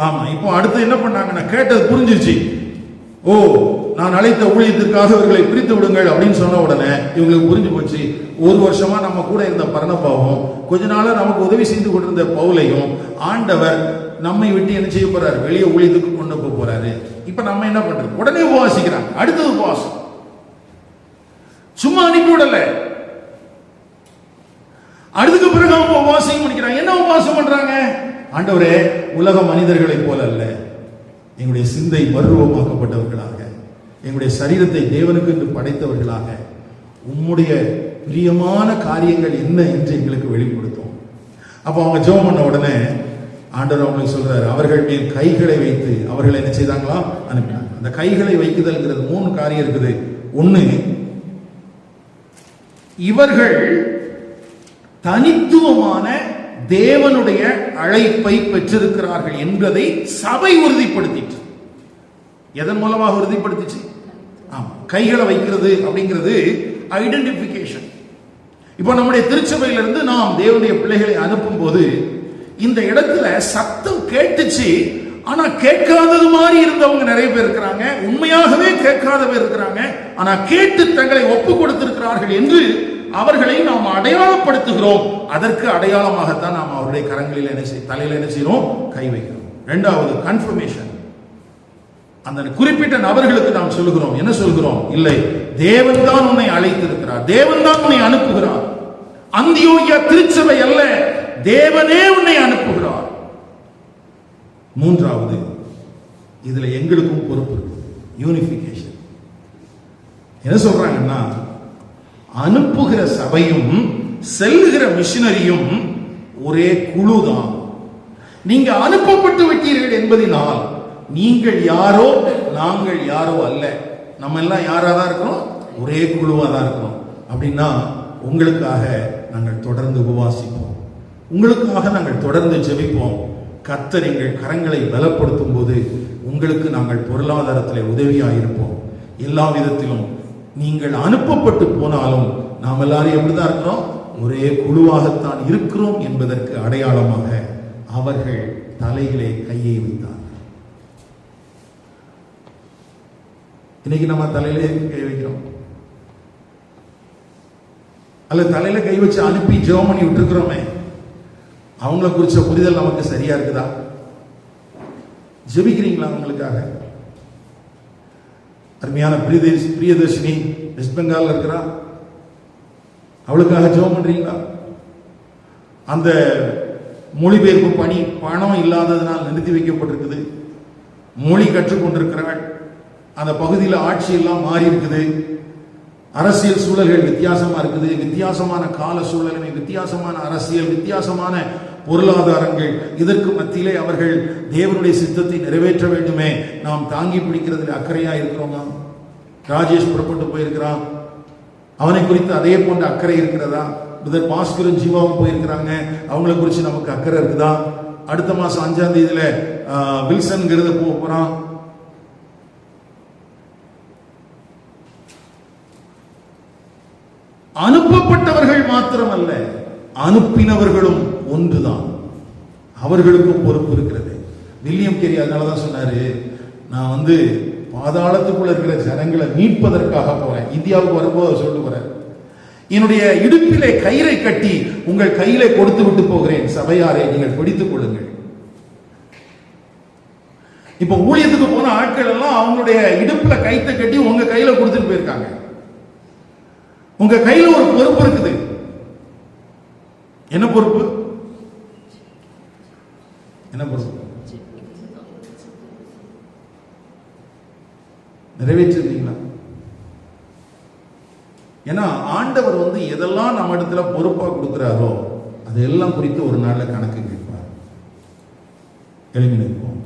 [SPEAKER 1] ஆமா, இப்போ அடுத்து என்ன பண்ணாங்கன்னா, கேட்டது புரிஞ்சிருச்சு. ஓ, நான் அழைத்த ஊழியத்திற்காக இவர்களை பிரித்து விடுங்கள் அப்படின்னு சொன்ன உடனே இவங்களுக்கு புரிஞ்சு போச்சு, ஒரு வருஷமா நம்ம கூட இருந்த பர்னபாவும் கொஞ்ச நாளா நமக்கு உதவி செய்து கொண்டிருந்த பவுலையும் ஆண்டவர் நம்மை விட்டு என்ன செய்ய போறாரு, வெளியே ஊழியத்துக்கு கொண்டு போக போறாரு. இப்ப நம்ம என்ன பண்றது? உடனே உபவாசிக்கிறாங்க. அடுத்தது உபவாசம். சும்மா அனுப்பி விடல, அதுக்கு பிறகு அவங்க உபவாசம் பண்ணிக்கிறாங்க. என்ன உபவாசம் பண்றாங்க? ஆண்டவரே, உலக மனிதர்களைப் போல அல்ல, எங்களுடைய சிந்தை மறுரூபமாக்கப்பட்டவர்களாக, எங்களுடைய சரீரத்தை தேவனுக்கு என்று படைத்தவர்களாக, உம்முடைய பிரியமான காரியங்கள் என்ன என்று எங்களுக்கு வெளிப்படுத்தும். அப்ப அவங்க ஜெபம் பண்ண உடனே ஆண்டவர் அவங்களுக்கு சொல்றாரு, அவர்கள் மேல் கைகளை வைத்து அவர்களை என்ன செய்தாங்களா, அனுப்பினாங்க. அந்த கைகளை வைக்குதல்ங்கிறது 3 காரியம் இருக்குது. ஒண்ணு, இவர்கள் தனித்துவமான தேவனுடைய அழைப்பை பெற்றிருக்கிறார்கள் என்பதை சபை உறுதிப்படுத்திட்டு. எதன் மூலமாக உறுதிப்படுத்திச்சு? கைகளை வைக்கிறது அப்படிங்கிறது ஐடென்டிபிகேஷன். இப்போ நம்முடைய திருச்சபையிலிருந்து நாம் தேவனுடைய பிள்ளைகளை அனுப்பும் போது இந்த இடத்துல சத்தம் கேட்டுச்சு, ஆனா கேட்காதது மாதிரி இருந்தவங்க நிறைய பேர் இருக்கிறாங்க, உண்மையாகவே கேட்காதவர் இருக்கிறாங்க, ஆனா கேட்டு தங்களை ஒப்பு கொடுத்திருக்கிறார்கள் என்று அவர்களை நாம் அடையாளப்படுத்துகிறோம். அதற்கு அடையாளமாகத்தான் நாம் அவருடைய கரங்களில் என்ன செய்ய, தலையில என்ன செய்யறோம், கை வைக்கிறோம். இரண்டாவது கன்ஃபர்மேஷன். அந்த குறிப்பிட்ட நபர்களுக்கு நாம் சொல்லுகிறோம், என்ன சொல்கிறோம்? இல்லை, தேவன் தான் உன்னை அழைத்திருக்கிறார், தேவன் தான் உன்னை அனுப்புகிறார். அந்தியோகியா திருச்சபை அல்ல, தேவனே உன்னை அனுப்புகிறார். மூன்றாவது, இதுல எங்களுக்கும் பொறுப்பு இருக்கு, யூனிபிகேஷன். என்ன சொல்றாங்கன்னா, அனுப்புகிற சபையும் செல்லுகிற மிஷனரியும் ஒரே குழுதான். நீங்க அனுப்பப்பட்டு விட்டீர்கள் என்பதனால் நீங்கள் யாரோ நாங்கள் யாரோ அல்ல, நம்ம எல்லாம் யாரா தான் இருக்கிறோம், ஒரே குழுவா தான் இருக்கிறோம். அப்படின்னா உங்களுக்காக நாங்கள் தொடர்ந்து உபவாசிப்போம், உங்களுக்காக நாங்கள் தொடர்ந்து ஜெபிப்போம். கர்த்தர் எங்கள் கரங்களை பலப்படுத்தும் போது உங்களுக்கு நாங்கள் பொருளாதாரத்தில் உதவியாயிருப்போம். எல்லா விதத்திலும் நீங்கள் அனுப்பப்பட்டு போனாலும் நாம் எல்லாரும் எப்படிதான் இருக்கிறோம், ஒரே குழுவாகத்தான் இருக்கிறோம் என்பதற்கு அடையாளமாக அவர்கள் தலையிலே கையை வைத்தார். இன்னைக்கு நம்ம தலையிலே கை வைக்கிறோம், அல்ல தலையில கை வச்சு அனுப்பி ஜெபம் பண்ணி விட்டுருக்கிறோமே, அவங்கள குறிச்ச புரிதல் நமக்கு சரியா இருக்குதா? ஜெபிக்கிறீங்களா அவங்களுக்காக? அருமையான பிரியதர்ஷினி வெஸ்ட் பெங்கால் இருக்கிறா, அவளுக்காக ஜெபம் பண்றீங்களா? அந்த மொழிபெயர்ப்பு பணி பணம் இல்லாததனால் நிறுத்தி வைக்கப்பட்டிருக்குது, மொழி கற்றுக்கொண்டிருக்கிறாள், அந்த பகுதியில் ஆட்சி எல்லாம் மாறி இருக்குது, அரசியல் சூழல்கள் வித்தியாசமா இருக்குது, வித்தியாசமான கால சூழலுமே, வித்தியாசமான அரசியல், வித்தியாசமான பொருளாதாரங்கள், இதற்கு மத்தியிலே அவர்கள் தேவனுடைய சித்தத்தை நிறைவேற்ற வேண்டுமே, நாம் தாங்கி பிடிக்கிறதுல அக்கறையா இருக்கிறோமா? ராஜேஷ் புறப்பட்டு போயிருக்கிறான், அவனை குறித்து அதே போன்ற அக்கறை இருக்கிறதா? பிரதர் பாஸ்கரும் ஜீவாவும் போயிருக்கிறாங்க, அவங்களை குறித்து நமக்கு அக்கறை இருக்குதா? அடுத்த மாசம் 5ஆம் தேதியில வில்சன் போறான். அனுப்பப்பட்டவர்கள் மாத்திரமல்ல, அனுப்பினவர்களும் ஒன்றுதான், அவர்களுக்கும் பொறுப்பு இருக்கிறது. வில்லியம் கேரி அதனாலதான் சொன்னாரு, நான் பாதாளத்துக்குள்ள இருக்கிற ஜனங்களை மீட்பதற்காக போறேன். இந்தியாவுக்கு வரும்போது அவர் சொல்லிட்டு போறார், என்னுடைய இடுப்பிலே கயிறை கட்டி உங்கள் கையிலே கொடுத்து விட்டு போகிறேன், சபையாரை நீங்கள் பிடித்துக் கொள்ளுங்கள். இப்ப ஊழியத்துக்கு போன ஆட்கள் எல்லாம் அவங்களுடைய இடுப்புல கைத்தை கட்டி உங்க கையில கொடுத்துட்டு போயிருக்காங்க. உங்க கையில ஒரு பொறுப்பு இருக்குது. என்ன பொறுப்பு? என்ன பொறுப்பு? நிறைவேற்றிருந்தீங்களா? ஏன்னா ஆண்டவர் எதெல்லாம் நம்ம இடத்துல பொறுப்பா கொடுக்கிறாரோ அதெல்லாம் குறித்து ஒரு நாள்ல கணக்கு கேட்பார். எழுதி நிற்போம்.